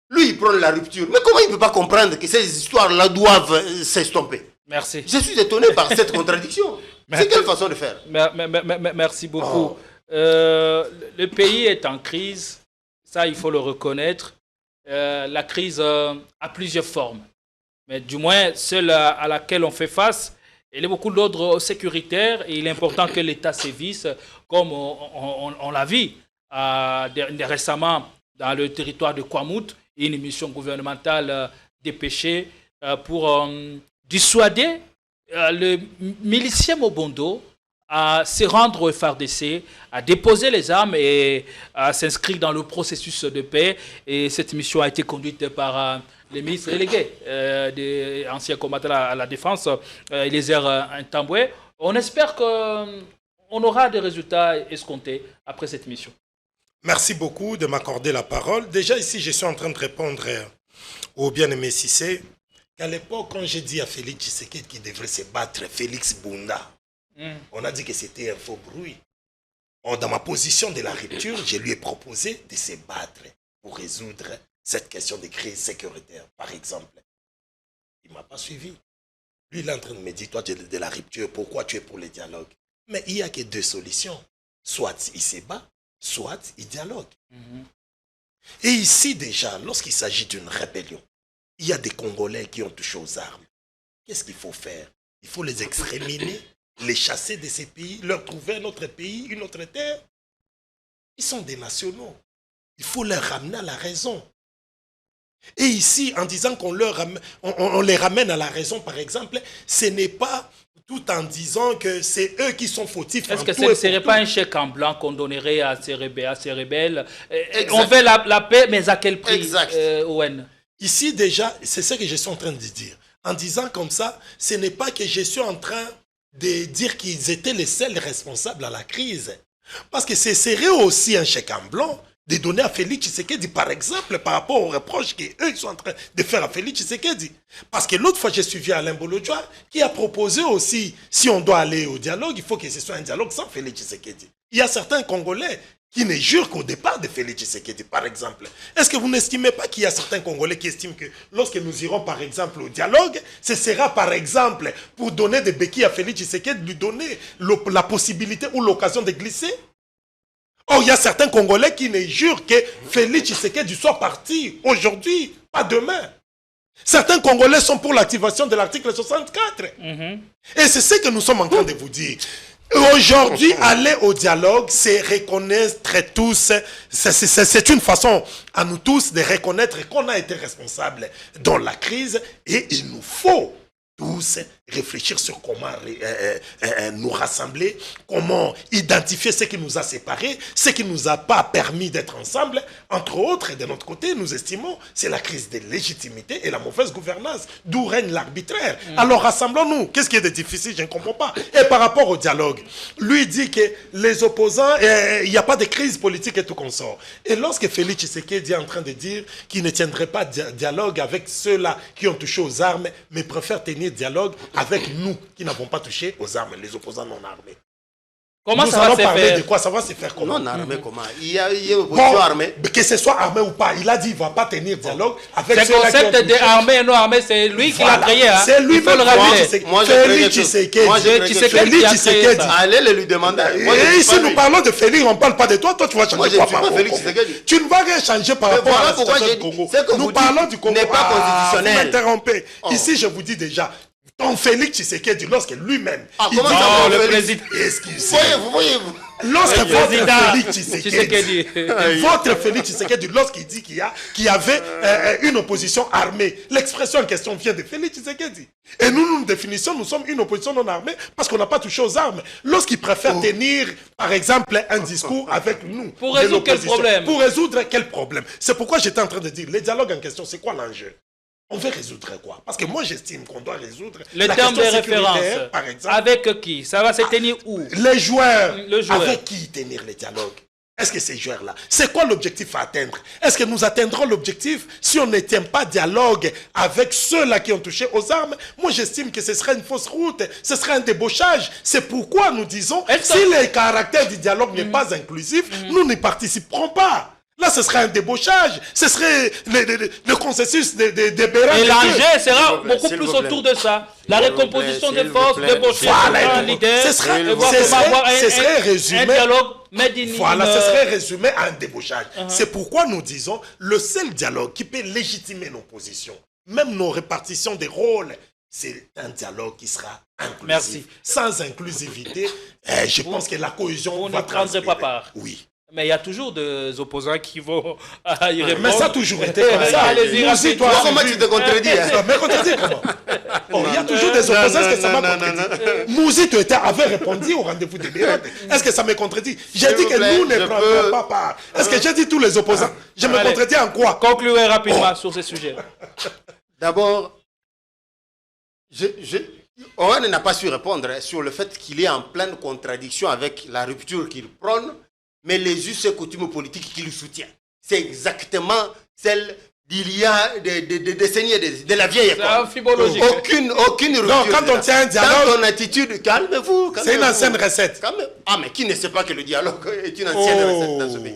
Lui, il prend la rupture. Mais comment il ne peut pas comprendre que ces histoires-là doivent s'estomper? Merci. Je suis étonné par cette contradiction. C'est quelle façon de faire? Merci beaucoup. Le pays est en crise, ça il faut le reconnaître. La crise a plusieurs formes, mais du moins celle à laquelle on fait face, il y a beaucoup d'ordre sécuritaire et il est important que l'État sévisse comme on l'a vu récemment dans le territoire de Kwamut, une mission gouvernementale dépêchée pour dissuader le milicien Mobondo à se rendre au FARDC, à déposer les armes et à s'inscrire dans le processus de paix. Et cette mission a été conduite par les ministres délégués des anciens combattants à la défense, Eliezer Ntambwe. On espère qu'on aura des résultats escomptés après cette mission. Merci beaucoup de m'accorder la parole. Déjà ici, je suis en train de répondre au bien-aimé Cissé qu'à l'époque, quand j'ai dit à Félix Tshisekedi qu'il devrait se battre, Félix Bunda, on a dit que c'était un faux bruit. Dans ma position de la rupture, je lui ai proposé de se battre pour résoudre cette question de crise sécuritaire, par exemple. Il ne m'a pas suivi. Lui, il est en train de me dire, toi, tu es de la rupture, pourquoi tu es pour le dialogue? Mais il n'y a que deux solutions. Soit il se bat, soit il dialogue. Et ici, déjà, lorsqu'il s'agit d'une rébellion, il y a des Congolais qui ont touché aux armes. Qu'est-ce qu'il faut faire? Il faut les exterminer, les chasser de ces pays, leur trouver un autre pays, une autre terre. Ils sont des nationaux. Il faut les ramener à la raison. Et ici, en disant qu'on les ramène à la raison, par exemple, ce n'est pas tout en disant que c'est eux qui sont fautifs. Est-ce que ce ne serait pas un chèque en blanc qu'on donnerait à ces rebelles? On veut la paix, mais à quel prix, Owen? Ici, déjà, c'est ce que je suis en train de dire. En disant comme ça, ce n'est pas que je suis en train de dire qu'ils étaient les seuls responsables à la crise. Parce que ce serait aussi un chèque en blanc de donner à Félix Tshisekedi, par exemple, par rapport aux reproches qu'eux sont en train de faire à Félix Tshisekedi. Parce que l'autre fois, j'ai suivi Alain Bolodjoa, qui a proposé aussi, si on doit aller au dialogue, il faut que ce soit un dialogue sans Félix Tshisekedi. Il y a certains Congolais qui ne jurent qu'au départ de Félix Tshisekedi, par exemple. Est-ce que vous n'estimez pas qu'il y a certains Congolais qui estiment que lorsque nous irons, par exemple, au dialogue, ce sera, par exemple, pour donner des béquilles à Félix Tshisekedi, lui donner la possibilité ou l'occasion de glisser? Or, il y a certains Congolais qui ne jurent que Félix Tshisekedi soit parti aujourd'hui, pas demain. Certains Congolais sont pour l'activation de l'article 64. Et c'est ce que nous sommes en train de vous dire. Aujourd'hui, aller au dialogue, c'est reconnaître tous, c'est une façon à nous tous de reconnaître qu'on a été responsable dans la crise et il nous faut tous réfléchir sur comment nous rassembler, comment identifier ce qui nous a séparés, ce qui ne nous a pas permis d'être ensemble. Entre autres, et de notre côté, nous estimons c'est la crise de légitimité et la mauvaise gouvernance, d'où règne l'arbitraire. Alors rassemblons-nous. Qu'est-ce qui est de difficile? Je ne comprends pas. Et par rapport au dialogue, lui dit que les opposants, il n'y a pas de crise politique et tout consort. Et lorsque Félix Tshisekedi est en train de dire qu'il ne tiendrait pas de dialogue avec ceux-là qui ont touché aux armes, mais préfère tenir dialogue avec nous qui n'avons pas touché aux armes, les opposants non armés. Comment nous ça va se faire? De quoi ça va se faire? Comment? Non armé comment? Il y a une opposition armée. Que ce soit armé ou pas, il a dit qu'il ne va pas tenir dialogue avec Ce ceux-là qui ont concept touché. d'armé et non armé, c'est lui qui l'a créé. Hein. C'est lui Il faut le rappeler. Félix Tshisekedi. Allez le lui demander. Et ici, nous parlons de Félix, on ne parle pas de toi. Toi, tu vas changer quoi par rapport au Congo? Tu ne vas rien changer par rapport à la situation du Congo. Nous parlons du Congo. N'est pas constitutionnel. Vous m'interrompez. Ici, je vous dis déjà, ton Félix Tshisekedi, lorsque lui-même... Comment ça va, le président? Voyez-vous. Lorsque votre Félix Tshisekedi, votre Félix Tshisekedi, lorsqu'il dit qu'il y avait une opposition armée, l'expression en question vient de Félix Tshisekedi. Et nous définissons, nous sommes une opposition non armée parce qu'on n'a pas touché aux armes. Lorsqu'il préfère tenir, par exemple, un discours avec nous. Pour résoudre quel problème? Pour résoudre quel problème? C'est pourquoi j'étais en train de dire, les dialogues en question, c'est quoi l'enjeu? On veut résoudre quoi? Parce que moi, j'estime qu'on doit résoudre le la terme de question référence. sécuritaire, par exemple. Avec qui? Ça va se tenir où? Les joueurs. Le joueur. Avec qui tenir les dialogues? Est-ce que ces joueurs-là, c'est quoi l'objectif à atteindre? Est-ce que nous atteindrons l'objectif si on ne tient pas dialogue avec ceux-là qui ont touché aux armes? Moi, j'estime que ce serait une fausse route, ce serait un débauchage. C'est pourquoi nous disons, si le caractère du dialogue n'est pas inclusif, nous n'y participerons pas. Là, ce serait un débauchage. Ce serait le consensus des Béras. Et l'enjeu sera beaucoup plus autour de ça. La recomposition des forces, débaucher un leader. Ce serait résumé. Un dialogue made in... Voilà, ce serait résumé à un débauchage. C'est pourquoi nous disons, le seul dialogue qui peut légitimer nos positions, même nos répartitions des rôles, c'est un dialogue qui sera inclusif. Merci. Sans inclusivité, je pense que la cohésion vous va ne prendrez pas part. Oui. Mais il y a toujours des opposants qui vont y répondre. Mais ça a toujours été comme ça. Allez-y, toi, comment tu te contredis? Mais contredis comment? Il y a toujours des opposants. Est-ce que ça m'a contredit? Mouzi avait répondu au rendez-vous de Bérat. Est-ce que ça me contredit? J'ai dit que nous ne prendrons pas part. Est-ce que j'ai dit tous les opposants? Je me contredis en quoi? Concluez rapidement sur ce sujet. D'abord, Owen n'a pas su répondre sur le fait qu'il est en pleine contradiction avec la rupture qu'il prône, mais les us et coutumes politiques qui le soutiennent. C'est exactement celle d'il y a des décennies de la vieille école. Aucune rupture. Donc, quand on tient un dialogue... Dans ton attitude, calmez-vous. C'est une ancienne recette. Ah, mais qui ne sait pas que le dialogue est une ancienne recette dans ce pays?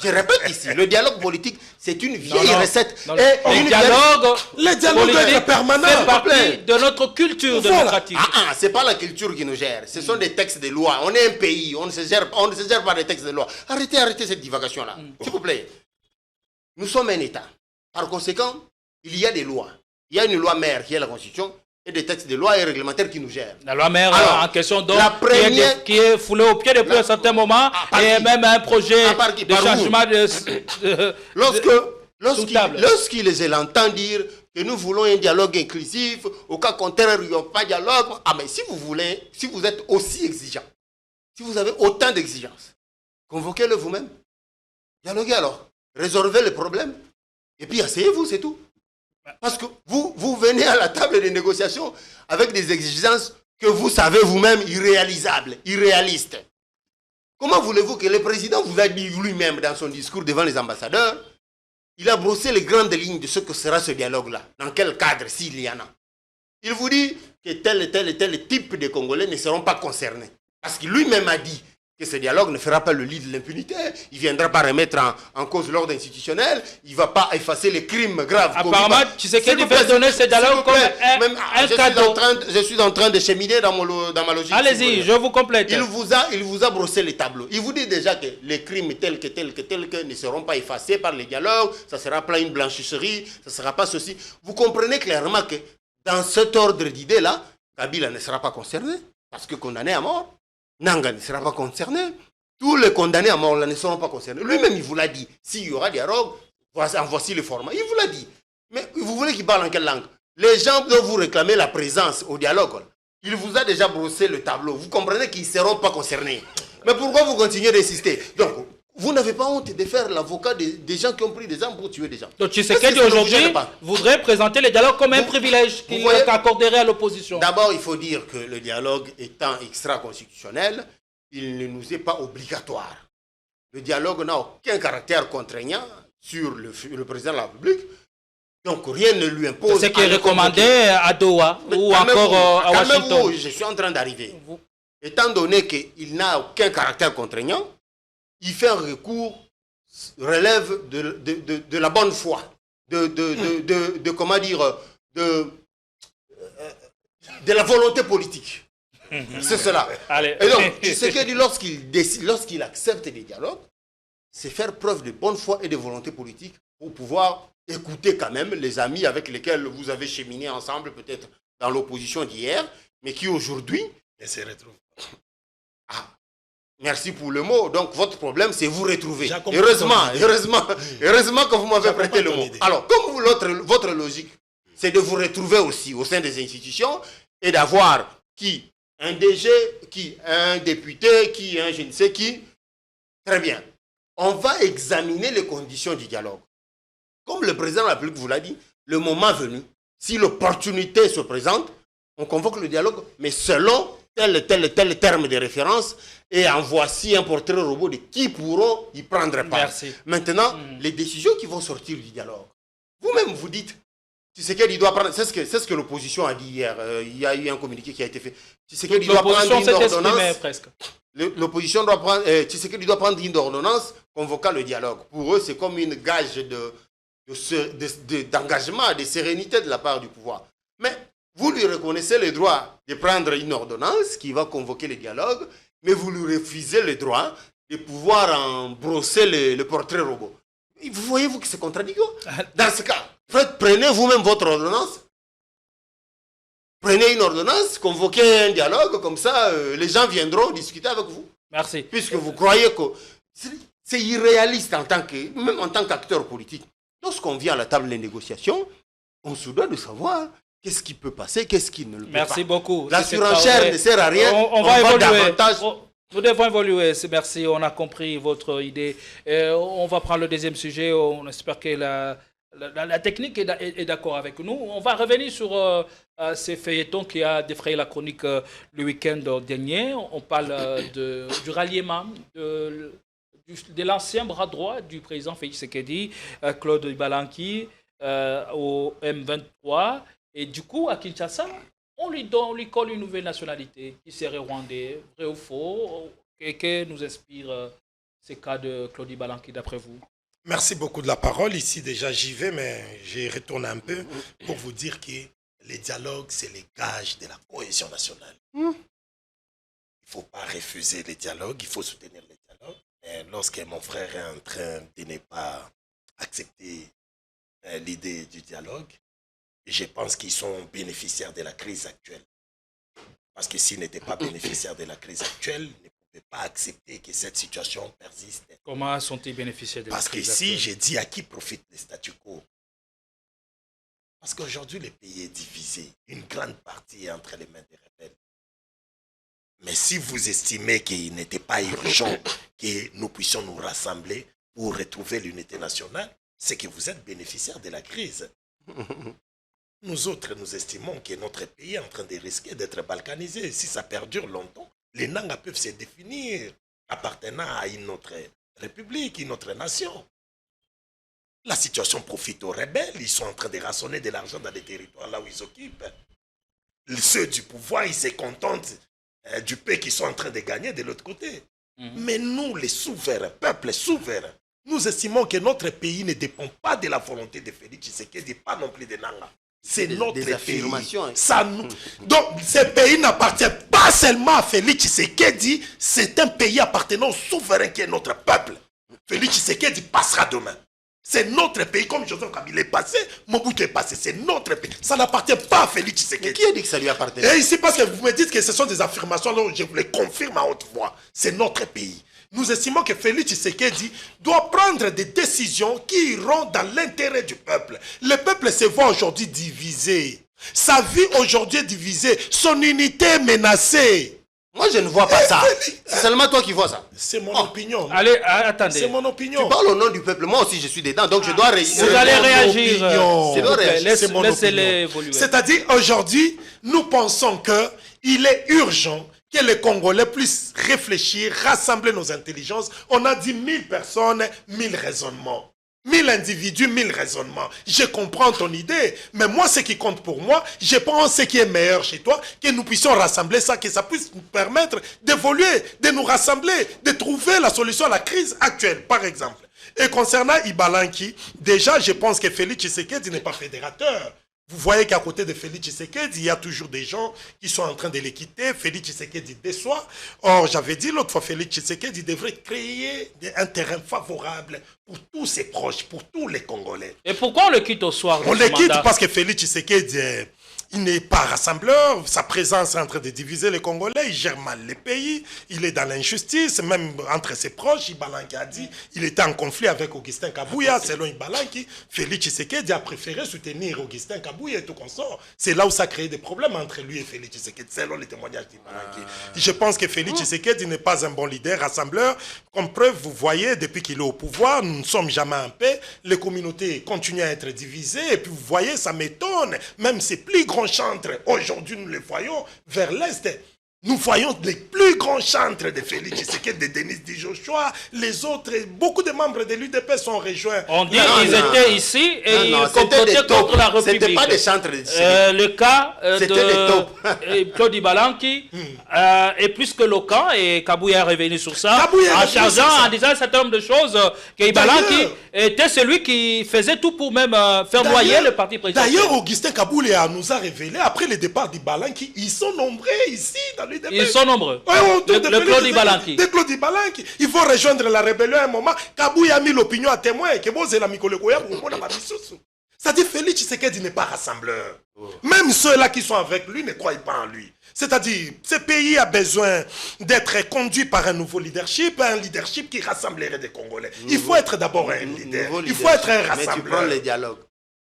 Je répète ici, le dialogue politique, c'est une vieille recette. Le dialogue est permanent. C'est partie de notre culture démocratique. C'est pas la culture qui nous gère. Ce sont des textes de loi. On est un pays. On ne se gère pas des textes de loi. Arrêtez cette divagation-là. S'il vous plaît. Nous sommes un État. Par conséquent, il y a des lois. Il y a une loi mère qui est la Constitution et des textes de loi et réglementaires qui nous gèrent. La loi mère en question donc, qui est foulée au pied depuis un certain moment et même un projet de changement lorsqu'ils entendent dire que nous voulons un dialogue inclusif, au cas contraire, il n'y a pas de dialogue. Ah, mais si vous êtes aussi exigeant, si vous avez autant d'exigences, convoquez-le vous-même. Dialoguez alors. Résolvez le problème. Et puis asseyez-vous, c'est tout. Parce que vous venez à la table des négociations avec des exigences que vous savez vous-même irréalisables, irréalistes. Comment voulez-vous que le président vous a dit lui-même dans son discours devant les ambassadeurs, il a brossé les grandes lignes de ce que sera ce dialogue-là, dans quel cadre, s'il y en a. Il vous dit que tel et tel type de Congolais ne seront pas concernés. Parce qu'il lui-même a dit que ce dialogue ne fera pas le lit de l'impunité, il ne viendra pas remettre en cause l'ordre institutionnel, il ne va pas effacer les crimes graves. Apparemment, tu sais qu'il veut donner ce dialogue comme un cadeau. Je suis en train de cheminer dans ma logique. Allez-y, je vous complète. Il vous a brossé les tableaux. Il vous dit déjà que les crimes tels que ne seront pas effacés par les dialogues, ça ne sera pas une blanchisserie, ça ne sera pas ceci. Vous comprenez clairement que dans cet ordre d'idées-là, Kabila ne sera pas concerné, parce que condamné à mort. Nanga ne sera pas concerné. Tous les condamnés à mort là ne seront pas concernés. Lui-même, il vous l'a dit. S'il y aura dialogue, voici le format. Il vous l'a dit. Mais vous voulez qu'il parle en quelle langue? les gens dont vous réclamez la présence au dialogue, il vous a déjà brossé le tableau. Vous comprenez qu'ils ne seront pas concernés. Mais pourquoi vous continuez d'insister? Donc, vous n'avez pas honte de faire l'avocat des gens qui ont pris des armes pour tuer des gens. Donc Tshisekedi aujourd'hui voudrait présenter le dialogue comme un privilège qu'il accorderait à l'opposition. D'abord, il faut dire que le dialogue étant extra-constitutionnel, il ne nous est pas obligatoire. Le dialogue n'a aucun caractère contraignant sur le président de la République. Donc rien ne lui impose... C'est ce qui est recommandé à Doha ou encore à Washington. Je suis en train d'arriver. Étant donné qu'il n'a aucun caractère contraignant, il fait un recours, relève de la bonne foi, comment dire, de la volonté politique. C'est cela. Allez. Et donc, Tshisekedi, lorsqu'il accepte les dialogues, c'est faire preuve de bonne foi et de volonté politique pour pouvoir écouter quand même les amis avec lesquels vous avez cheminé ensemble, peut-être dans l'opposition d'hier, mais qui aujourd'hui... se retrouvent. Ah, merci pour le mot. Donc, votre problème, c'est vous retrouver. Heureusement que vous m'avez prêté le mot. Alors, comme votre logique, c'est de vous retrouver aussi au sein des institutions et d'avoir qui? Un DG, qui? Un député, qui? Un je ne sais qui. Très bien. On va examiner les conditions du dialogue. Comme le président de la République vous l'a dit, le moment venu, si l'opportunité se présente, on convoque le dialogue, mais selon tel terme de référence, et en voici un portrait robot de qui pourront y prendre part. Merci. Maintenant, les décisions qui vont sortir du dialogue, vous-même vous dites, Tshisekedi doit prendre, c'est ce que l'opposition a dit hier, il y a eu un communiqué qui a été fait. Tshisekedi doit prendre une ordonnance. L'opposition doit prendre, Tshisekedi doit prendre une ordonnance convoquant le dialogue. Pour eux, c'est comme une gage d'engagement, de sérénité de la part du pouvoir. Mais vous lui reconnaissez le droit de prendre une ordonnance qui va convoquer le dialogue, mais vous lui refusez le droit de pouvoir en brosser le portrait robot. Vous voyez-vous que c'est contradictoire? Dans ce cas, prenez vous-même votre ordonnance. Prenez une ordonnance, convoquez un dialogue, comme ça, les gens viendront discuter avec vous. Merci. Puisque vous croyez que c'est irréaliste même en tant qu'acteur politique. Lorsqu'on vient à la table des négociations, on se doit de savoir qu'est-ce qui peut passer, qu'est-ce qui ne le peut pas. Merci beaucoup. La surenchère ne sert à rien. On va évoluer. Davantage... Nous devons évoluer. Merci, on a compris votre idée. On va prendre le deuxième sujet. On espère que la technique est d'accord avec nous. On va revenir sur ces feuilletons qui a défrayé la chronique le week-end dernier. On parle du ralliement de l'ancien bras droit du président Félix Tshisekedi, Claude Balanki, au M23. Et du coup, à Kinshasa, on lui colle une nouvelle nationalité qui serait rwandais, vrai ou faux. Que nous inspire ces cas de Claude Balanki d'après vous? Merci beaucoup de la parole. Ici, déjà, j'y vais, mais j'y retourne un peu pour vous dire que les dialogues, c'est les gages de la cohésion nationale. Il ne faut pas refuser les dialogues, il faut soutenir les dialogues. Et lorsque mon frère est en train de ne pas accepter l'idée du dialogue, je pense qu'ils sont bénéficiaires de la crise actuelle. Parce que s'ils n'étaient pas bénéficiaires de la crise actuelle, ils ne pouvaient pas accepter que cette situation persiste. Comment sont-ils bénéficiaires de la crise actuelle? Parce que si je dis à qui profite le statu quo, parce qu'aujourd'hui le pays est divisé, une grande partie est entre les mains des rebelles. Mais si vous estimez qu'il n'était pas urgent que nous puissions nous rassembler pour retrouver l'unité nationale, c'est que vous êtes bénéficiaires de la crise. Nous autres, nous estimons que notre pays est en train de risquer d'être balkanisé. Si ça perdure longtemps, les Nanga peuvent se définir appartenant à une autre république, une autre nation. La situation profite aux rebelles. Ils sont en train de rassonner de l'argent dans les territoires là où ils occupent. Ceux du pouvoir, ils se contentent du paix qu'ils sont en train de gagner de l'autre côté. Mais nous, les souverains, peuples souverains, nous estimons que notre pays ne dépend pas de la volonté de Félix Tshisekedi, pas non plus de Nanga. C'est notre pays. Ça nous... Donc, ce pays n'appartient pas seulement à Félix Tshisekedi, c'est un pays appartenant au souverain qui est notre peuple. Félix Tshisekedi passera demain. C'est notre pays, comme Joseph Kabila est passé, Mobutu est passé, c'est notre pays. Ça n'appartient pas à Félix Tshisekedi. Mais qui a dit que ça lui appartient? Et ici, parce que vous me dites que ce sont des affirmations, alors je vous les confirme à haute voix. C'est notre pays. Nous estimons que Félix Tshisekedi doit prendre des décisions qui iront dans l'intérêt du peuple. Le peuple se voit aujourd'hui divisé. Sa vie aujourd'hui est divisée. Son unité est menacée. Moi, je ne vois pas ça. C'est seulement toi qui vois ça. C'est mon opinion. Allez, attendez. C'est mon opinion. Tu parles au nom du peuple. Moi aussi, je suis dedans. Donc, je dois réagir. Vous allez réagir. Je dois réagir. C'est mon Laissez-les opinion. évoluer. C'est-à-dire, aujourd'hui, nous pensons qu'il est urgent que les Congolais puissent réfléchir, rassembler nos intelligences. On a dit 1000 personnes, 1000 raisonnements. 1000 individus, 1000 raisonnements. Je comprends ton idée, mais moi, ce qui compte pour moi, je pense ce qui est meilleur chez toi, que nous puissions rassembler ça, que ça puisse nous permettre d'évoluer, de nous rassembler, de trouver la solution à la crise actuelle, par exemple. Et concernant Ibalanki, déjà, je pense que Félix Tshisekedi n'est pas fédérateur. Vous voyez qu'à côté de Félix Tshisekedi, il y a toujours des gens qui sont en train de les quitter. Félix Tshisekedi déçoit. Or, j'avais dit l'autre fois, Félix Tshisekedi devrait créer un terrain favorable pour tous ses proches, pour tous les Congolais. Et pourquoi on le quitte au soir? On le quitte parce que Félix Tshisekedi, il n'est pas rassembleur. Sa présence est en train de diviser les Congolais. Il gère mal les pays. Il est dans l'injustice. Même entre ses proches, Ibalanki a dit il était en conflit avec Augustin Kabouya. Selon Ibalanki, Félix Tshisekedi a préféré soutenir Augustin Kabouya et tout consort. C'est là où ça a créé des problèmes entre lui et Félix Tshisekedi, selon les témoignages d'Ibalanki. Je pense que Félix Tshisekedi n'est pas un bon leader, rassembleur. Comme preuve, vous voyez, depuis qu'il est au pouvoir, nous ne sommes jamais en paix. Les communautés continuent à être divisées. Et puis, vous voyez, ça m'étonne. Même ses plus grands chantres, aujourd'hui nous les voyons vers l'Est. Nous voyons les plus grands chantres de Félix Tshisekedi, de Denis Di Joshua, les autres, beaucoup de membres de l'UDP sont rejoints. On dit qu'ils étaient ici et ils complotaient contre la République. C'était pas des chantres de Tshisekedi. Le cas de Claude Ibalanki est plus que loquant et Kabouya est revenu sur ça en chargeant, en disant un certain nombre de choses que Ibalanki était celui qui faisait tout pour même faire noyer le parti présidentiel. D'ailleurs, Augustin Kabouya nous a révélé, après le départ d'Ibalanki, ils sont nombreux ici dans l'UDP. Ils sont nombreux. Le Claude Ibalanki. De Claude Ibalanki. Il faut rejoindre la rébellion à un moment. Kabouya a mis l'opinion à témoin. C'est-à-dire Félix Tshisekedi n'est pas rassembleur. Même ceux-là qui sont avec lui ne croient pas en lui. C'est-à-dire, ce pays a besoin d'être conduit par un nouveau leadership qui rassemblerait des Congolais. Il faut être d'abord un leader. Il faut être un rassembleur. Mais tu prends les dialogues.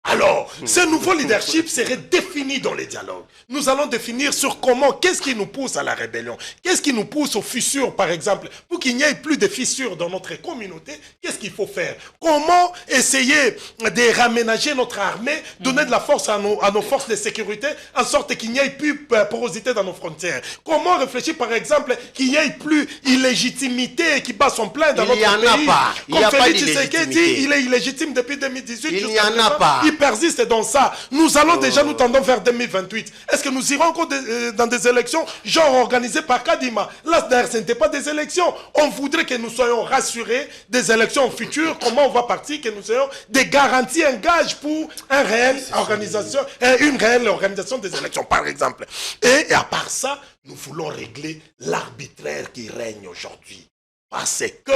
Alors, ce nouveau leadership serait défini dans les dialogues. Nous allons définir sur comment, qu'est-ce qui nous pousse à la rébellion, qu'est-ce qui nous pousse aux fissures, par exemple, pour qu'il n'y ait plus de fissures dans notre communauté, qu'est-ce qu'il faut faire? Comment essayer de raménager notre armée, donner de la force à nos forces de sécurité, en sorte qu'il n'y ait plus porosité dans nos frontières? Comment réfléchir, par exemple, qu'il n'y ait plus illégitimité qui bat son plein dans notre pays? Il n'y en a pas. Il n'y a pas d'illégitimité. Il est illégitime depuis 2018. Il n'y en a pas. Il persiste dans ça. Nous allons déjà nous tendons vers 2028. Est-ce que nous irons encore dans des élections genre organisées par Kadima? Là, d'ailleurs, ce n'était pas des élections. On voudrait que nous soyons rassurés des élections futures. Comment on va partir, que nous ayons des garanties, un gage pour une réelle organisation des élections, par exemple. Et à part ça, nous voulons régler l'arbitraire qui règne aujourd'hui. Parce que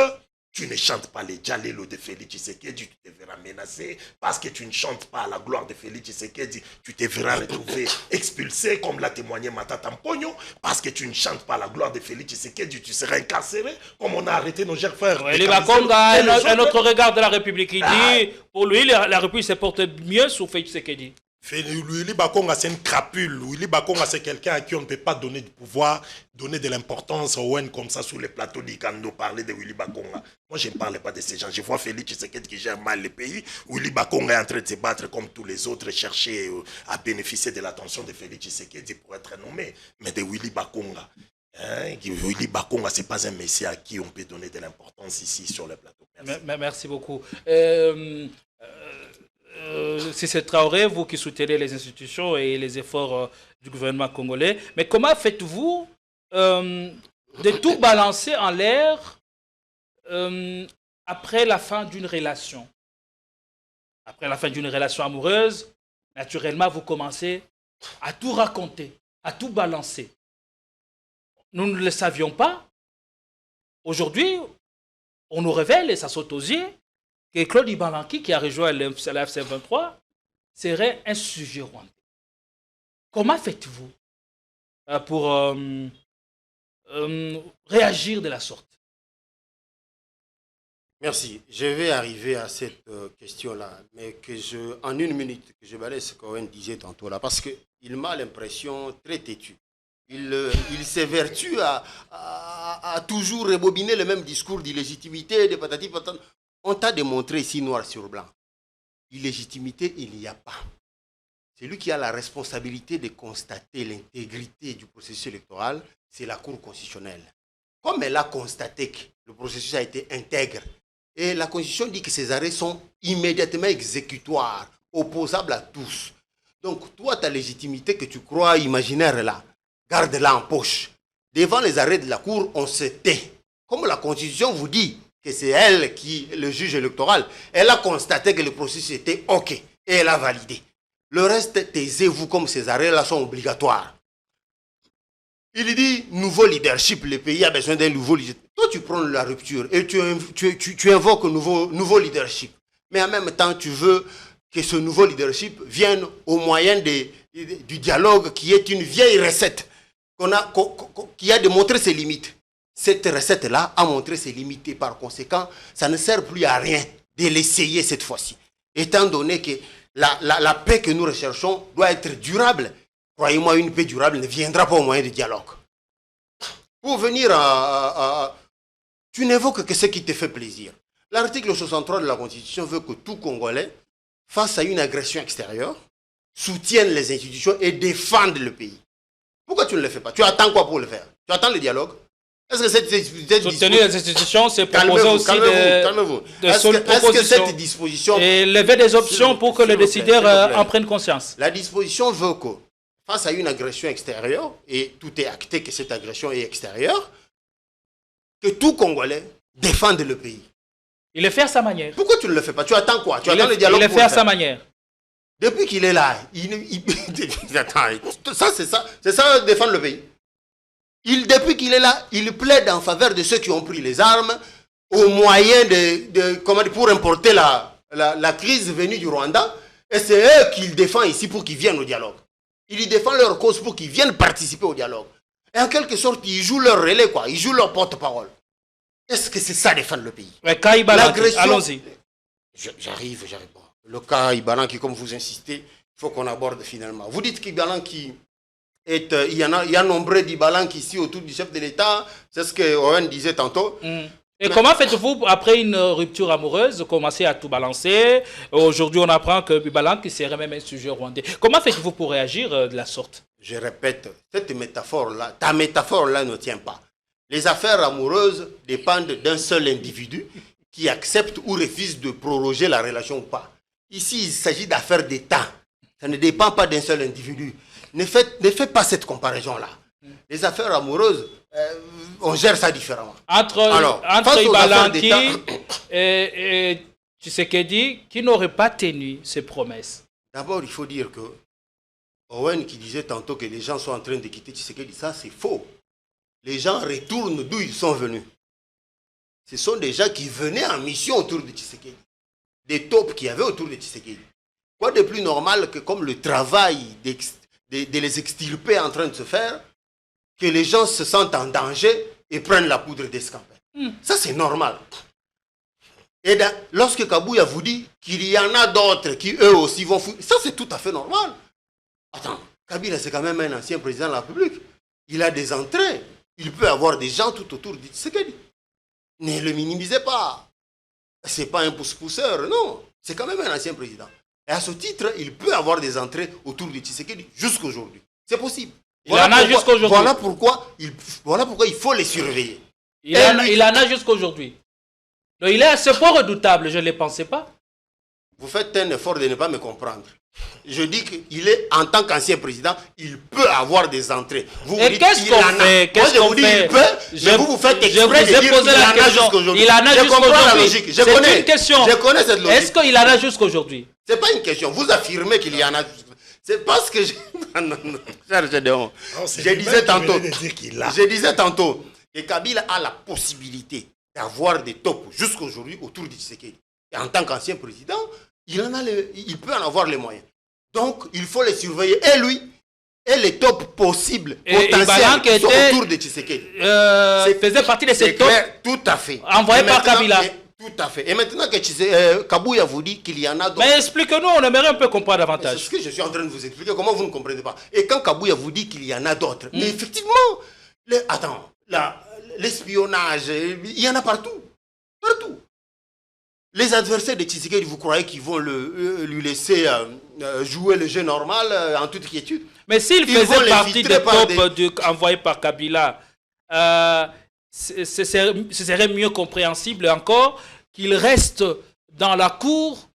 tu ne chantes pas les Djalelo de Félix Tshisekedi, tu te verras menacé. Parce que tu ne chantes pas à la gloire de Félix Tshisekedi, tu te verras retrouvé expulsé, comme l'a témoigné Matata Mpogno. Parce que tu ne chantes pas à la gloire de Félix Tshisekedi, tu seras incarcéré, comme on a arrêté nos chers frères. Oui, Bakonga a un autre regard de la République. Il dit, pour lui, la République se porte mieux sous Félix Tshisekedi. Willy Bakonga, c'est une crapule. Willy Bakonga, c'est quelqu'un à qui on ne peut pas donner du pouvoir, donner de l'importance au UN comme ça sur les plateaux d'Ikando, parler de Willy Bakonga. Moi, je ne parle pas de ces gens. Je vois Félix Tshisekedi qui gère mal le pays. Willy Bakonga est en train de se battre comme tous les autres, chercher à bénéficier de l'attention de Félix Tshisekedi pour être nommé. Mais de Willy Bakonga. Willy Bakonga, ce n'est pas un messie à qui on peut donner de l'importance ici sur le plateau. Merci, merci beaucoup. C'est Traoré, vous qui soutenez les institutions et les efforts du gouvernement congolais, mais comment faites-vous de tout balancer en l'air après la fin d'une relation? Après la fin d'une relation amoureuse, naturellement, vous commencez à tout raconter, à tout balancer. Nous ne le savions pas. Aujourd'hui, on nous révèle, et ça saute aux yeux, que Claude Ibalanki, qui a rejoint la FC23, serait un sujet rwandais. Comment faites-vous pour réagir de la sorte? Merci. Je vais arriver à cette question-là, mais en une minute, que je balaye ce qu'Owen disait tantôt là, parce qu'il m'a l'impression très têtu. Il s'évertue à toujours rebobiner le même discours d'illégitimité, de patati patata. On t'a démontré ici noir sur blanc. Illégitimité, il n'y a pas. C'est lui qui a la responsabilité de constater l'intégrité du processus électoral, c'est la Cour constitutionnelle. Comme elle a constaté que le processus a été intègre, et la Constitution dit que ces arrêts sont immédiatement exécutoires, opposables à tous. Donc, toi, ta légitimité que tu crois imaginaire là, garde-la en poche. Devant les arrêts de la Cour, on se tait. Comme la Constitution vous dit que c'est elle qui, le juge électoral, elle a constaté que le processus était OK et elle a validé. Le reste, taisez-vous comme ces arrêts-là sont obligatoires. Il dit, nouveau leadership, le pays a besoin d'un nouveau leadership. Toi, tu prends la rupture et tu invoques un nouveau leadership. Mais en même temps, tu veux que ce nouveau leadership vienne au moyen du dialogue qui est une vieille recette qui a démontré ses limites. Cette recette-là a montré ses limites et par conséquent, ça ne sert plus à rien de l'essayer cette fois-ci. Étant donné que la paix que nous recherchons doit être durable. Croyez-moi, une paix durable ne viendra pas au moyen du dialogue. Pour venir tu n'évoques que ce qui te fait plaisir. L'article 63 de la Constitution veut que tout Congolais, face à une agression extérieure, soutienne les institutions et défende le pays. Pourquoi tu ne le fais pas? Tu attends quoi pour le faire? Tu attends le dialogue? Est-ce que cette soutenir les institutions, c'est proposer aussi des est-ce que cette disposition... Et lever des options pour que les décideurs en prennent conscience. La disposition veut que, face à une agression extérieure, et tout est acté que cette agression est extérieure, que tout Congolais défende le pays. Il le fait à sa manière. Pourquoi tu ne le fais pas? Tu attends quoi? Tu attends le dialogue? Il le fait à sa manière. Depuis qu'il est là, c'est ça défendre le pays. Depuis qu'il est là, il plaide en faveur de ceux qui ont pris les armes au moyen pour importer la crise venue du Rwanda. Et c'est eux qu'il défend ici pour qu'ils viennent au dialogue. Il y défend leur cause pour qu'ils viennent participer au dialogue. Et en quelque sorte, ils jouent leur relais, quoi. Ils jouent leur porte-parole. Est-ce que c'est ça défendre le pays? L'agression. Allons-y. J'arrive. Bon. Le cas Ibalanki, comme vous insistez, il faut qu'on aborde finalement. Vous dites qu'Ibalanki il y a nombreux d'Ibalanki ici autour du chef de l'État. C'est ce que Owen disait tantôt. Et comment faites-vous, après une rupture amoureuse, commencer à tout balancer? Aujourd'hui, on apprend que Ibalanki serait même un sujet rwandais. Comment faites-vous pour réagir de la sorte? Je répète, cette métaphore-là, ta métaphore-là ne tient pas. Les affaires amoureuses dépendent d'un seul individu qui accepte ou refuse de proroger la relation ou pas. Ici, il s'agit d'affaires d'État. Ça ne dépend pas d'un seul individu. Ne faites pas cette comparaison-là. Les affaires amoureuses, on gère ça différemment. Entre Ibalanki et Tshisekedi, qui n'aurait pas tenu ses promesses? D'abord, il faut dire que Owen qui disait tantôt que les gens sont en train de quitter Tshisekedi, ça c'est faux. Les gens retournent d'où ils sont venus. Ce sont des gens qui venaient en mission autour de Tshisekedi. Des taupes qu'il y avait autour de Tshisekedi. Quoi de plus normal que comme le travail de les extirper en train de se faire, que les gens se sentent en danger et prennent la poudre d'escampette. Ça, c'est normal. Et lorsque Kabouya vous dit qu'il y en a d'autres qui, eux aussi, vont fouiller, ça, c'est tout à fait normal. Attends, Kabila, c'est quand même un ancien président de la République. Il a des entrées. Il peut avoir des gens tout autour de Tshisekedi. Ne le minimisez pas. C'est pas un pousse-pousseur, non. C'est quand même un ancien président. Et à ce titre, il peut avoir des entrées autour de Tshisekedi jusqu'aujourd'hui. C'est possible. Voilà pourquoi il faut les surveiller. Il en a jusqu'aujourd'hui. Donc il est à ce point redoutable, je ne le pensais pas. Vous faites un effort de ne pas me comprendre. Je dis qu'il est, en tant qu'ancien président, il peut avoir des entrées. Et qu'est-ce qu'on fait? Moi, je vous dis il peut, mais vous faites exprès de dire qu'il en a jusqu'aujourd'hui. Il en a jusqu'aujourd'hui. Je comprends la logique. C'est une question. Je connais cette logique. Est-ce qu'il en a jusqu'aujourd'hui? C'est pas une question. Vous affirmez qu'il y en a. C'est parce que je disais tantôt que Kabila a la possibilité d'avoir des tops jusqu'aujourd'hui autour de Tshisekedi. Et en tant qu'ancien président, il peut en avoir les moyens. Donc, il faut les surveiller. Et lui, et les tops possibles, potentiels, qui sont autour de Tshisekedi. Faisait partie de ces tops. Tout à fait. Envoyés par Kabila. Tout à fait. Et maintenant que Kabouya vous dit qu'il y en a d'autres. Mais explique-nous, on aimerait un peu comprendre C'est davantage. ce que je suis en train de vous expliquer. Comment vous ne comprenez pas? Et quand Kabouya vous dit qu'il y en a d'autres, mais effectivement, l'espionnage, il y en a partout. Partout. Les adversaires de Tshisekedi, vous croyez qu'ils vont lui laisser jouer le jeu normal en toute quiétude? Mais s'il faisait partie des troupes envoyées par Kabila, ce serait mieux compréhensible encore qu'il reste dans la cour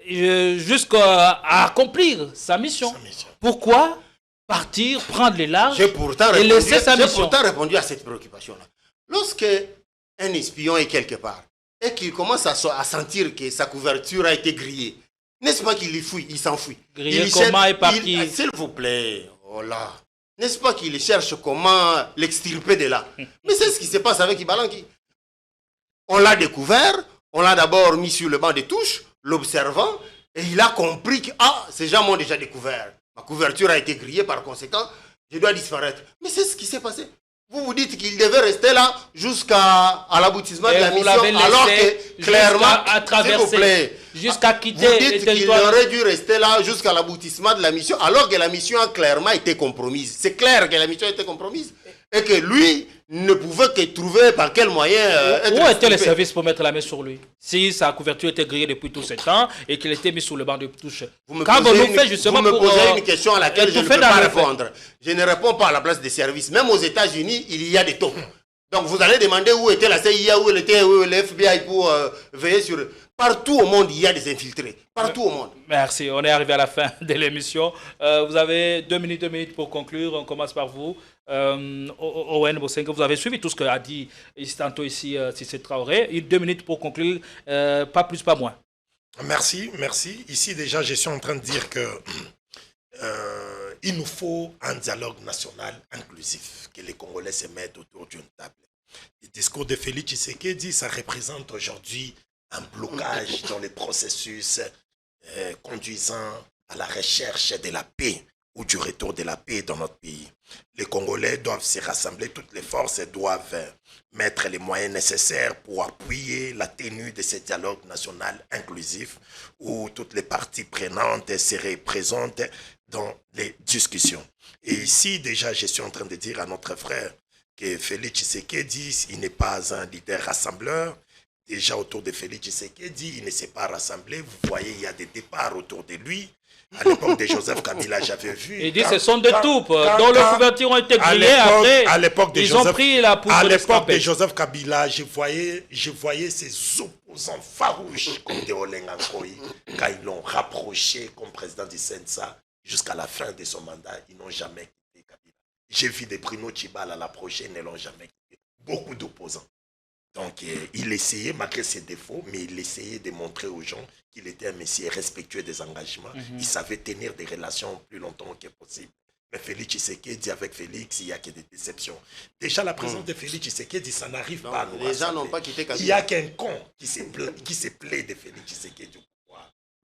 jusqu'à accomplir sa mission. Pourquoi partir, prendre les larges et laisser sa mission? J'ai pourtant répondu à cette préoccupation-là. Lorsque un espion est quelque part et qu'il commence à sentir que sa couverture a été grillée, n'est-ce pas qu'il y fuit, il s'enfuit? Grillé comment et par qui? S'il vous plaît, oh là. N'est-ce pas qu'il cherche comment l'extirper de là? Mais c'est ce qui se passe avec Ibalanki. On l'a découvert, on l'a d'abord mis sur le banc de touche, l'observant, et il a compris que ces gens m'ont déjà découvert. Ma couverture a été grillée, par conséquent, je dois disparaître. Mais c'est ce qui s'est passé. Vous vous dites qu'il devait rester là jusqu'à l'aboutissement de la mission, alors que clairement, s'il vous plaît, jusqu'à quitter vous dites qu'il aurait dû rester là jusqu'à l'aboutissement de la mission, alors que la mission a clairement été compromise. C'est clair que la mission a été compromise et que lui ne pouvait que trouver par quel moyen où étaient les services pour mettre la main sur lui si sa couverture était grillée depuis tout ce temps et qu'il était mis sur le banc de touche? Vous me posez une question à laquelle je ne peux pas répondre. Je ne réponds pas à la place des services. Même aux États-Unis, il y a des taupes. Donc vous allez demander où était la CIA, où était le FBI pour veiller sur eux. Partout au monde, il y a des infiltrés. Partout au monde. Merci. On est arrivé à la fin de l'émission. Vous avez 2 minutes pour conclure. On commence par vous. Owen Bosenga, vous avez suivi tout ce qu'a dit tantôt ici Cissé Traoré. 2 minutes pour conclure. Pas plus, pas moins. Merci. Ici, déjà, je suis en train de dire que il nous faut un dialogue national inclusif, que les Congolais se mettent autour d'une table. Le discours de Félix Tshisekedi, ça représente aujourd'hui un blocage dans les processus conduisant à la recherche de la paix ou du retour de la paix dans notre pays. Les Congolais doivent se rassembler, toutes les forces doivent mettre les moyens nécessaires pour appuyer la tenue de ce dialogue national inclusif où toutes les parties prenantes seraient présentes dans les discussions. Et ici, déjà, je suis en train de dire à notre frère que Félix Tshisekedi, il n'est pas un leader rassembleur. Déjà autour de Félix Tshisekedi, il ne s'est pas rassemblé. Vous voyez, il y a des départs autour de lui. À l'époque de Joseph Kabila, j'avais vu. Il dit que ce sont des troupes dont les couvertures ont été grillées. Après, ils ont pris la poudre. À l'époque de Joseph Kabila, je voyais ces opposants farouches comme Deoleng Ankoy, quand ils l'ont rapproché comme président du Sensa jusqu'à la fin de son mandat, ils n'ont jamais quitté Kabila. J'ai vu des Bruno Tshibala l'approcher, ils ne l'ont jamais quitté. Beaucoup d'opposants. Donc, il essayait, malgré ses défauts, mais il essayait de montrer aux gens qu'il était un messie respectueux des engagements. Il savait tenir des relations plus longtemps que possible. Mais Félix Tshisekedi, avec Félix, il n'y a que des déceptions. Déjà, la présence de Félix Tshisekedi, ça n'arrive pas à nous rassembler. Les gens n'ont pas quitté Kabila. Il n'y a qu'un con qui se plaît de Félix Tshisekedi.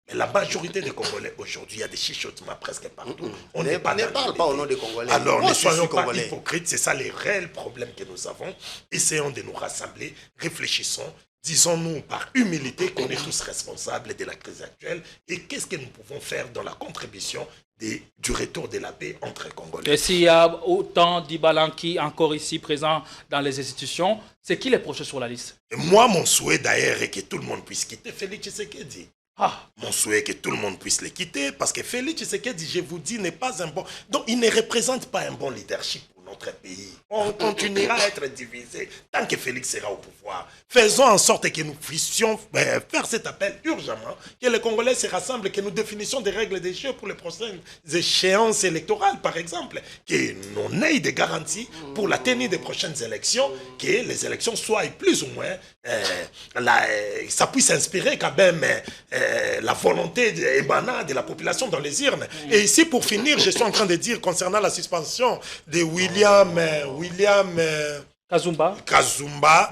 Mais la majorité des Congolais aujourd'hui, il y a des chichotements presque partout. On ne parle pas au nom des Congolais. Alors, ne soyons pas hypocrites, c'est ça les réels problèmes que nous avons. Essayons de nous rassembler, réfléchissons, disons-nous par humilité qu'on est tous responsables de la crise actuelle et qu'est-ce que nous pouvons faire dans la contribution du retour de la paix entre Congolais. Et s'il y a autant d'Ibalanki encore ici présents dans les institutions, c'est qui les prochains sur la liste? Et moi, mon souhait d'ailleurs est que tout le monde puisse quitter Félix Tshisekedi. Mon souhait est que tout le monde puisse les quitter parce que Félix Tshisekedi, je vous dis, n'est pas un bon... Donc, il ne représente pas un bon leadership pour notre pays. On continuera à être divisé tant que Félix sera au pouvoir. Faisons en sorte que nous puissions faire cet appel urgemment, que les Congolais se rassemblent, que nous définissions des règles de jeu pour les prochaines échéances électorales, par exemple, que nous ayons des garanties pour la tenue des prochaines élections, que les élections soient plus ou moins... ça puisse inspirer quand même la volonté émanant de la population dans les urnes. Et ici, pour finir, je suis en train de dire concernant la suspension de William Kazumba,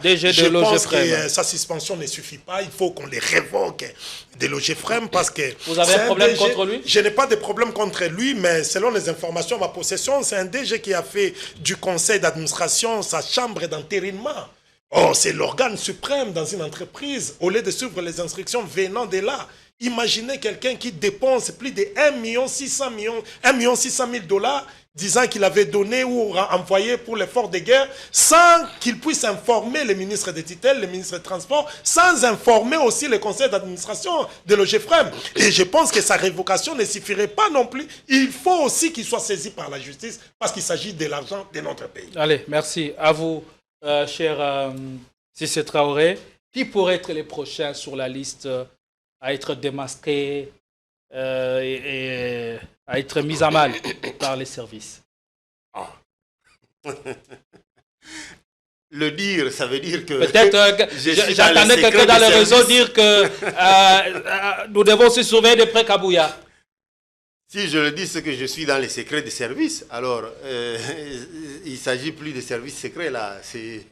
je pense que sa suspension ne suffit pas. Il faut qu'on les révoque de l'OGFREM parce que... Vous avez un problème contre lui? Je n'ai pas de problème contre lui, mais selon les informations à ma possession, c'est un DG qui a fait du conseil d'administration sa chambre d'entérinement. Oh, c'est l'organe suprême dans une entreprise. Au lieu de suivre les instructions venant de là, imaginez quelqu'un qui dépense plus de 1 600 000 dollars disant qu'il avait donné ou envoyé pour l'effort de guerre sans qu'il puisse informer le ministre des tutelles, le ministre des Transports, sans informer aussi le conseil d'administration de l'OGFREM. Et je pense que sa révocation ne suffirait pas non plus. Il faut aussi qu'il soit saisi par la justice parce qu'il s'agit de l'argent de notre pays. Allez, merci. À vous, cher Cissé Traoré. Qui pourrait être les prochains sur la liste à être démasqués et à être mis à mal par les services? Le dire, ça veut dire que... Peut-être j'entendais quelqu'un dans le réseau dire que nous devons se sauver de près Kabouya. Si je le dis, c'est que je suis dans les secrets des services. Alors, il ne s'agit plus de services secrets, là. C'est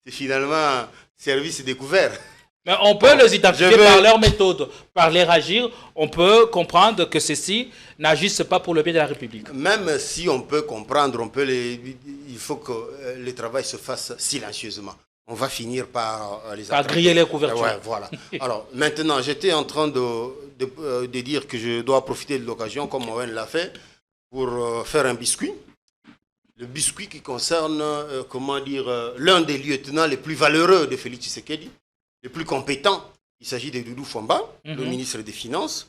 finalement services découverts. Mais on peut les identifier par leur méthode, par leur agir. On peut comprendre que ceux-ci n'agissent pas pour le bien de la République. Même si on peut comprendre, il faut que le travail se fasse silencieusement. On va finir par les par griller les couvertures. Ouais, voilà. Alors, maintenant, j'étais en train de dire que je dois profiter de l'occasion, comme Owen l'a fait, pour faire un biscuit. Le biscuit qui concerne, l'un des lieutenants les plus valeureux de Félix Tshisekedi, le plus compétent. Il s'agit de Doudou Fwamba, le ministre des Finances.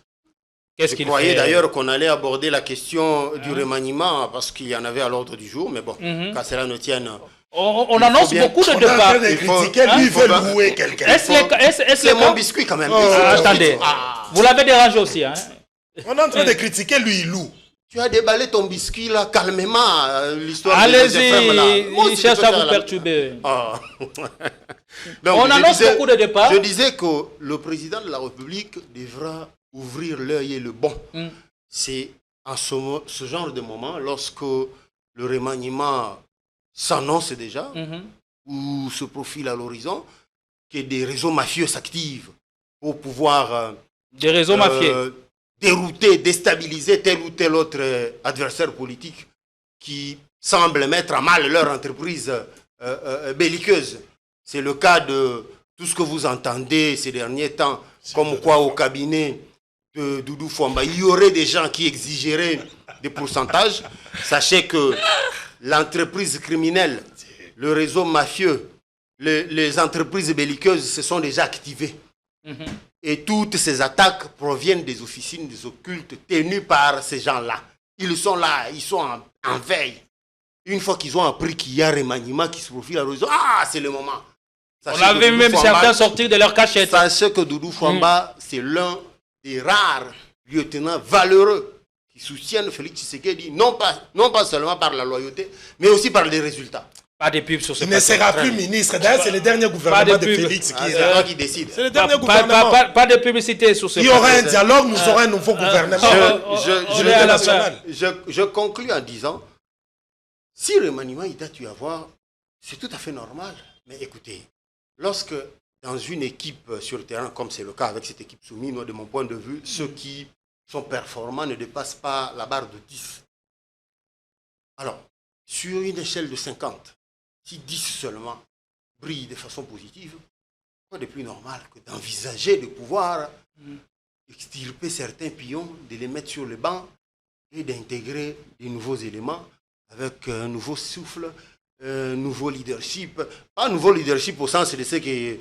Je croyais d'ailleurs qu'on allait aborder la question du remaniement parce qu'il y en avait à l'ordre du jour, mais bon, qu'à cela ne tienne. On annonce beaucoup de départs. Lui veut louer quelqu'un. C'est mon biscuit quand même. Attendez, vous l'avez dérangé aussi. Hein? On est en train de critiquer, lui il loue. Tu as déballé ton biscuit là, calmement, l'histoire de allez-y, il cherche à vous perturber. Donc, on annonce beaucoup de départs. Je disais que le président de la République devra ouvrir l'œil et le bon. C'est en ce genre de moment, lorsque le remaniement s'annonce déjà, ou se profile à l'horizon, que des réseaux mafieux s'activent pour pouvoir... des réseaux mafieux dérouter, déstabiliser tel ou tel autre adversaire politique qui semble mettre à mal leur entreprise belliqueuse. C'est le cas de tout ce que vous entendez ces derniers temps, comme quoi au cabinet de Doudou Fwamba, il y aurait des gens qui exigeraient des pourcentages. Sachez que l'entreprise criminelle, le réseau mafieux, les entreprises belliqueuses se sont déjà activées. Et toutes ces attaques proviennent des officines des occultes tenues par ces gens-là. Ils sont là, ils sont en veille. Une fois qu'ils ont appris qu'il y a un remaniement qui se profile à l'horizon, c'est le moment. On avait même certains sortir de leur cachette. Sachez que Doudou Fwamba, c'est l'un des rares lieutenants valeureux qui soutiennent Félix Tshisekedi, non pas seulement par la loyauté, mais aussi par les résultats. Pas de pub sur ce Il ne sera plus ministre. D'ailleurs, c'est le dernier gouvernement de Félix qui décide. C'est le dernier gouvernement. Pas de publicité sur ce Il y aura un dialogue, nous aurons un nouveau gouvernement. Je conclus en disant, si le remaniement il doit y avoir, c'est tout à fait normal. Mais écoutez, lorsque dans une équipe sur le terrain, comme c'est le cas avec cette équipe soumise, de mon point de vue, ceux qui sont performants ne dépassent pas la barre de 10. Alors, sur une échelle de 50, si 10 seulement brillent de façon positive, quoi de plus normal que d'envisager de pouvoir extirper certains pions, de les mettre sur le banc et d'intégrer de nouveaux éléments avec un nouveau souffle, un nouveau leadership. Pas un nouveau leadership au sens de ce que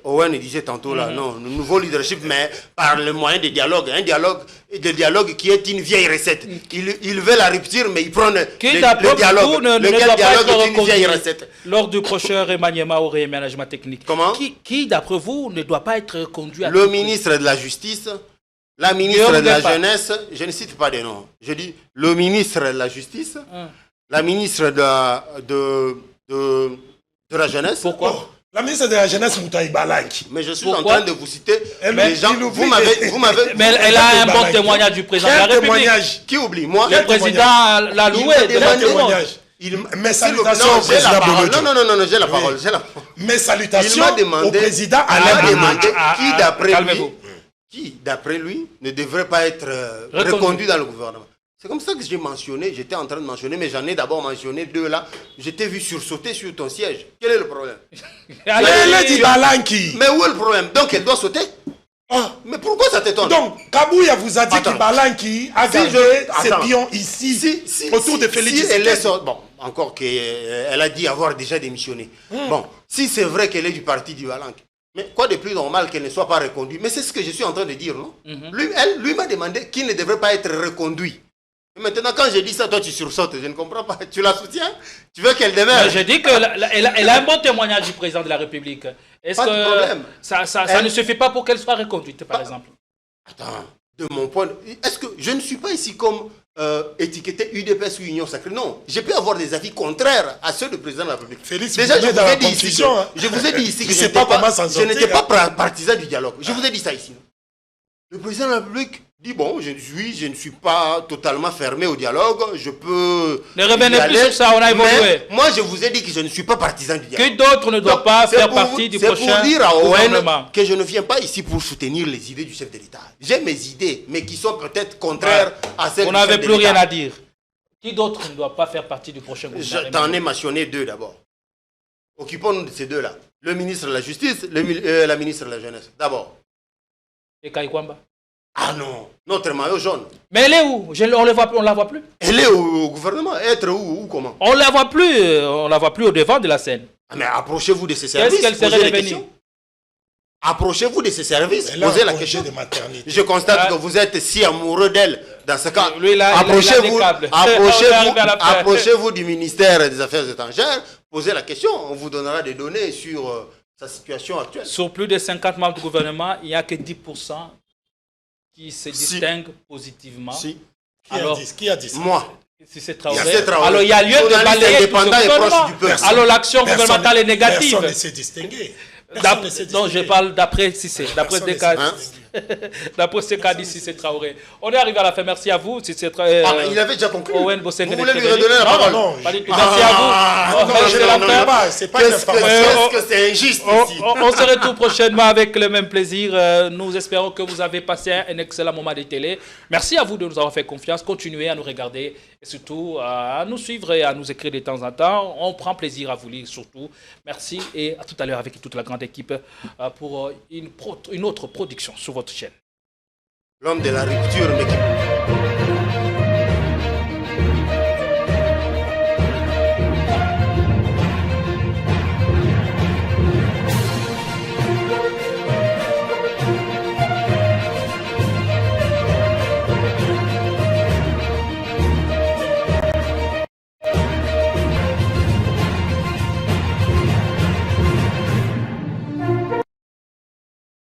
Owen disait tantôt là, non, un nouveau leadership, mais par le moyen des dialogues. Un dialogue qui est une vieille recette. Il veut la rupture, mais il prend le dialogue. Lequel dialogue est une vieille recette? Lors du prochain remaniement ou réaménagement technique. Comment? Qui d'après vous, ne doit pas être conduit à... Le ministre de la Justice, la ministre de la Jeunesse, je ne cite pas des noms. Je dis le ministre de la Justice, la ministre de la Jeunesse. Pourquoi? La ministre de la Jeunesse, Moutaï Balaki. Mais je suis en train de vous citer les gens. Vous m'avez. Mais elle a un bon témoignage du président de la République. Qui oublie? Moi, le président l'a loué. Mes salutations au président Bolodjo. Non, j'ai la parole. Mes salutations au président Alain demandé qui, d'après lui, ne devrait pas être reconduit dans le gouvernement. C'est comme ça que j'ai mentionné, j'étais en train de mentionner, mais j'en ai d'abord mentionné 2 là. Je t'ai vu sursauter sur ton siège. Quel est le problème? Elle a dit Balanki. Mais où est le problème? Donc elle doit sauter? Mais pourquoi ça t'étonne? Donc, Kabouya vous a dit que Balanki a gardé ses pions ici, autour de Félix Tshisekedi. Bon, encore qu'elle a dit avoir déjà démissionné. Bon, si c'est vrai qu'elle est du parti du Balanki, mais quoi de plus normal qu'elle ne soit pas reconduite? Mais c'est ce que je suis en train de dire, non? Lui m'a demandé qu'il ne devrait pas être reconduit. Et maintenant, quand j'ai dit ça, toi tu sursautes, je ne comprends pas. Tu la soutiens? Tu veux qu'elle demeure? Je dis qu'elle a un bon témoignage du président de la République. Est-ce Pas de que problème. ça ne suffit pas pour qu'elle soit reconduite, par exemple? Attends, de mon point de vue, est-ce que je ne suis pas ici comme étiqueté UDPS ou Union Sacrée? Non, je peux avoir des avis contraires à ceux du président de la République. Félix, déjà, je vous ai dit ici que je je n'étais pas partisan du dialogue. Je vous ai dit ça ici. Le président de la République dit bon, je ne suis pas totalement fermé au dialogue, je peux. Ne revenez plus sur ça, on a évolué. Mais moi, je vous ai dit que je ne suis pas partisan du dialogue. Que d'autres ne doivent pas faire partie du prochain C'est pour dire à gouvernement Owen que je ne viens pas ici pour soutenir les idées du chef de l'État. J'ai mes idées, mais qui sont peut-être contraires à celles du chef de l'État. On n'avait plus rien à dire. Qui d'autre ne doit pas faire partie du prochain gouvernement? Je t'en ai mentionné 2 d'abord. Occupons-nous de ces 2-là. Le ministre de la Justice, la ministre de la Jeunesse. D'abord. Et Kaikwamba? Ah non, notre maillot jaune. Mais elle est où? On ne la voit plus. Elle est au gouvernement. Être où comment? On ne la voit plus au devant de la scène. Mais approchez-vous de ces services. Qu'est-ce qu'elle serait devenue? Approchez-vous de ces services, posez la question. De maternité. Je constate que vous êtes si amoureux d'elle. Dans ce cas, lui, approchez-vous du ministère des Affaires étrangères, posez la question. On vous donnera des données sur sa situation actuelle. Sur plus de 50 membres du gouvernement, il n'y a que 10% qui se distinguent positivement. Si. Qui a dit ça? Moi. Si c'est Traoré. Alors il y a lieu de balayer tout ce gouvernement. Alors l'action gouvernementale est négative. Personne ne s'est distingué. Non, je parle d'après Cissé, d'après ce cas. D'après ce qu'a dit Cissé Traoré. On est arrivé à la fin. Merci à vous. Il avait déjà conclu. Owen Vous voulez lui redonner la parole? Non, pas du tout. Merci à vous. C'est pas une information. Est-ce que c'est injuste ici? On se retrouve prochainement avec le même plaisir. Nous espérons que vous avez passé un excellent moment de télé. Merci à vous de nous avoir fait confiance. Continuez à nous regarder et surtout à nous suivre et à nous écrire de temps en temps. On prend plaisir à vous lire surtout. Merci et à tout à l'heure avec toute la grande équipe pour une autre production sur votre chaîne. L'homme de la rupture, mais qui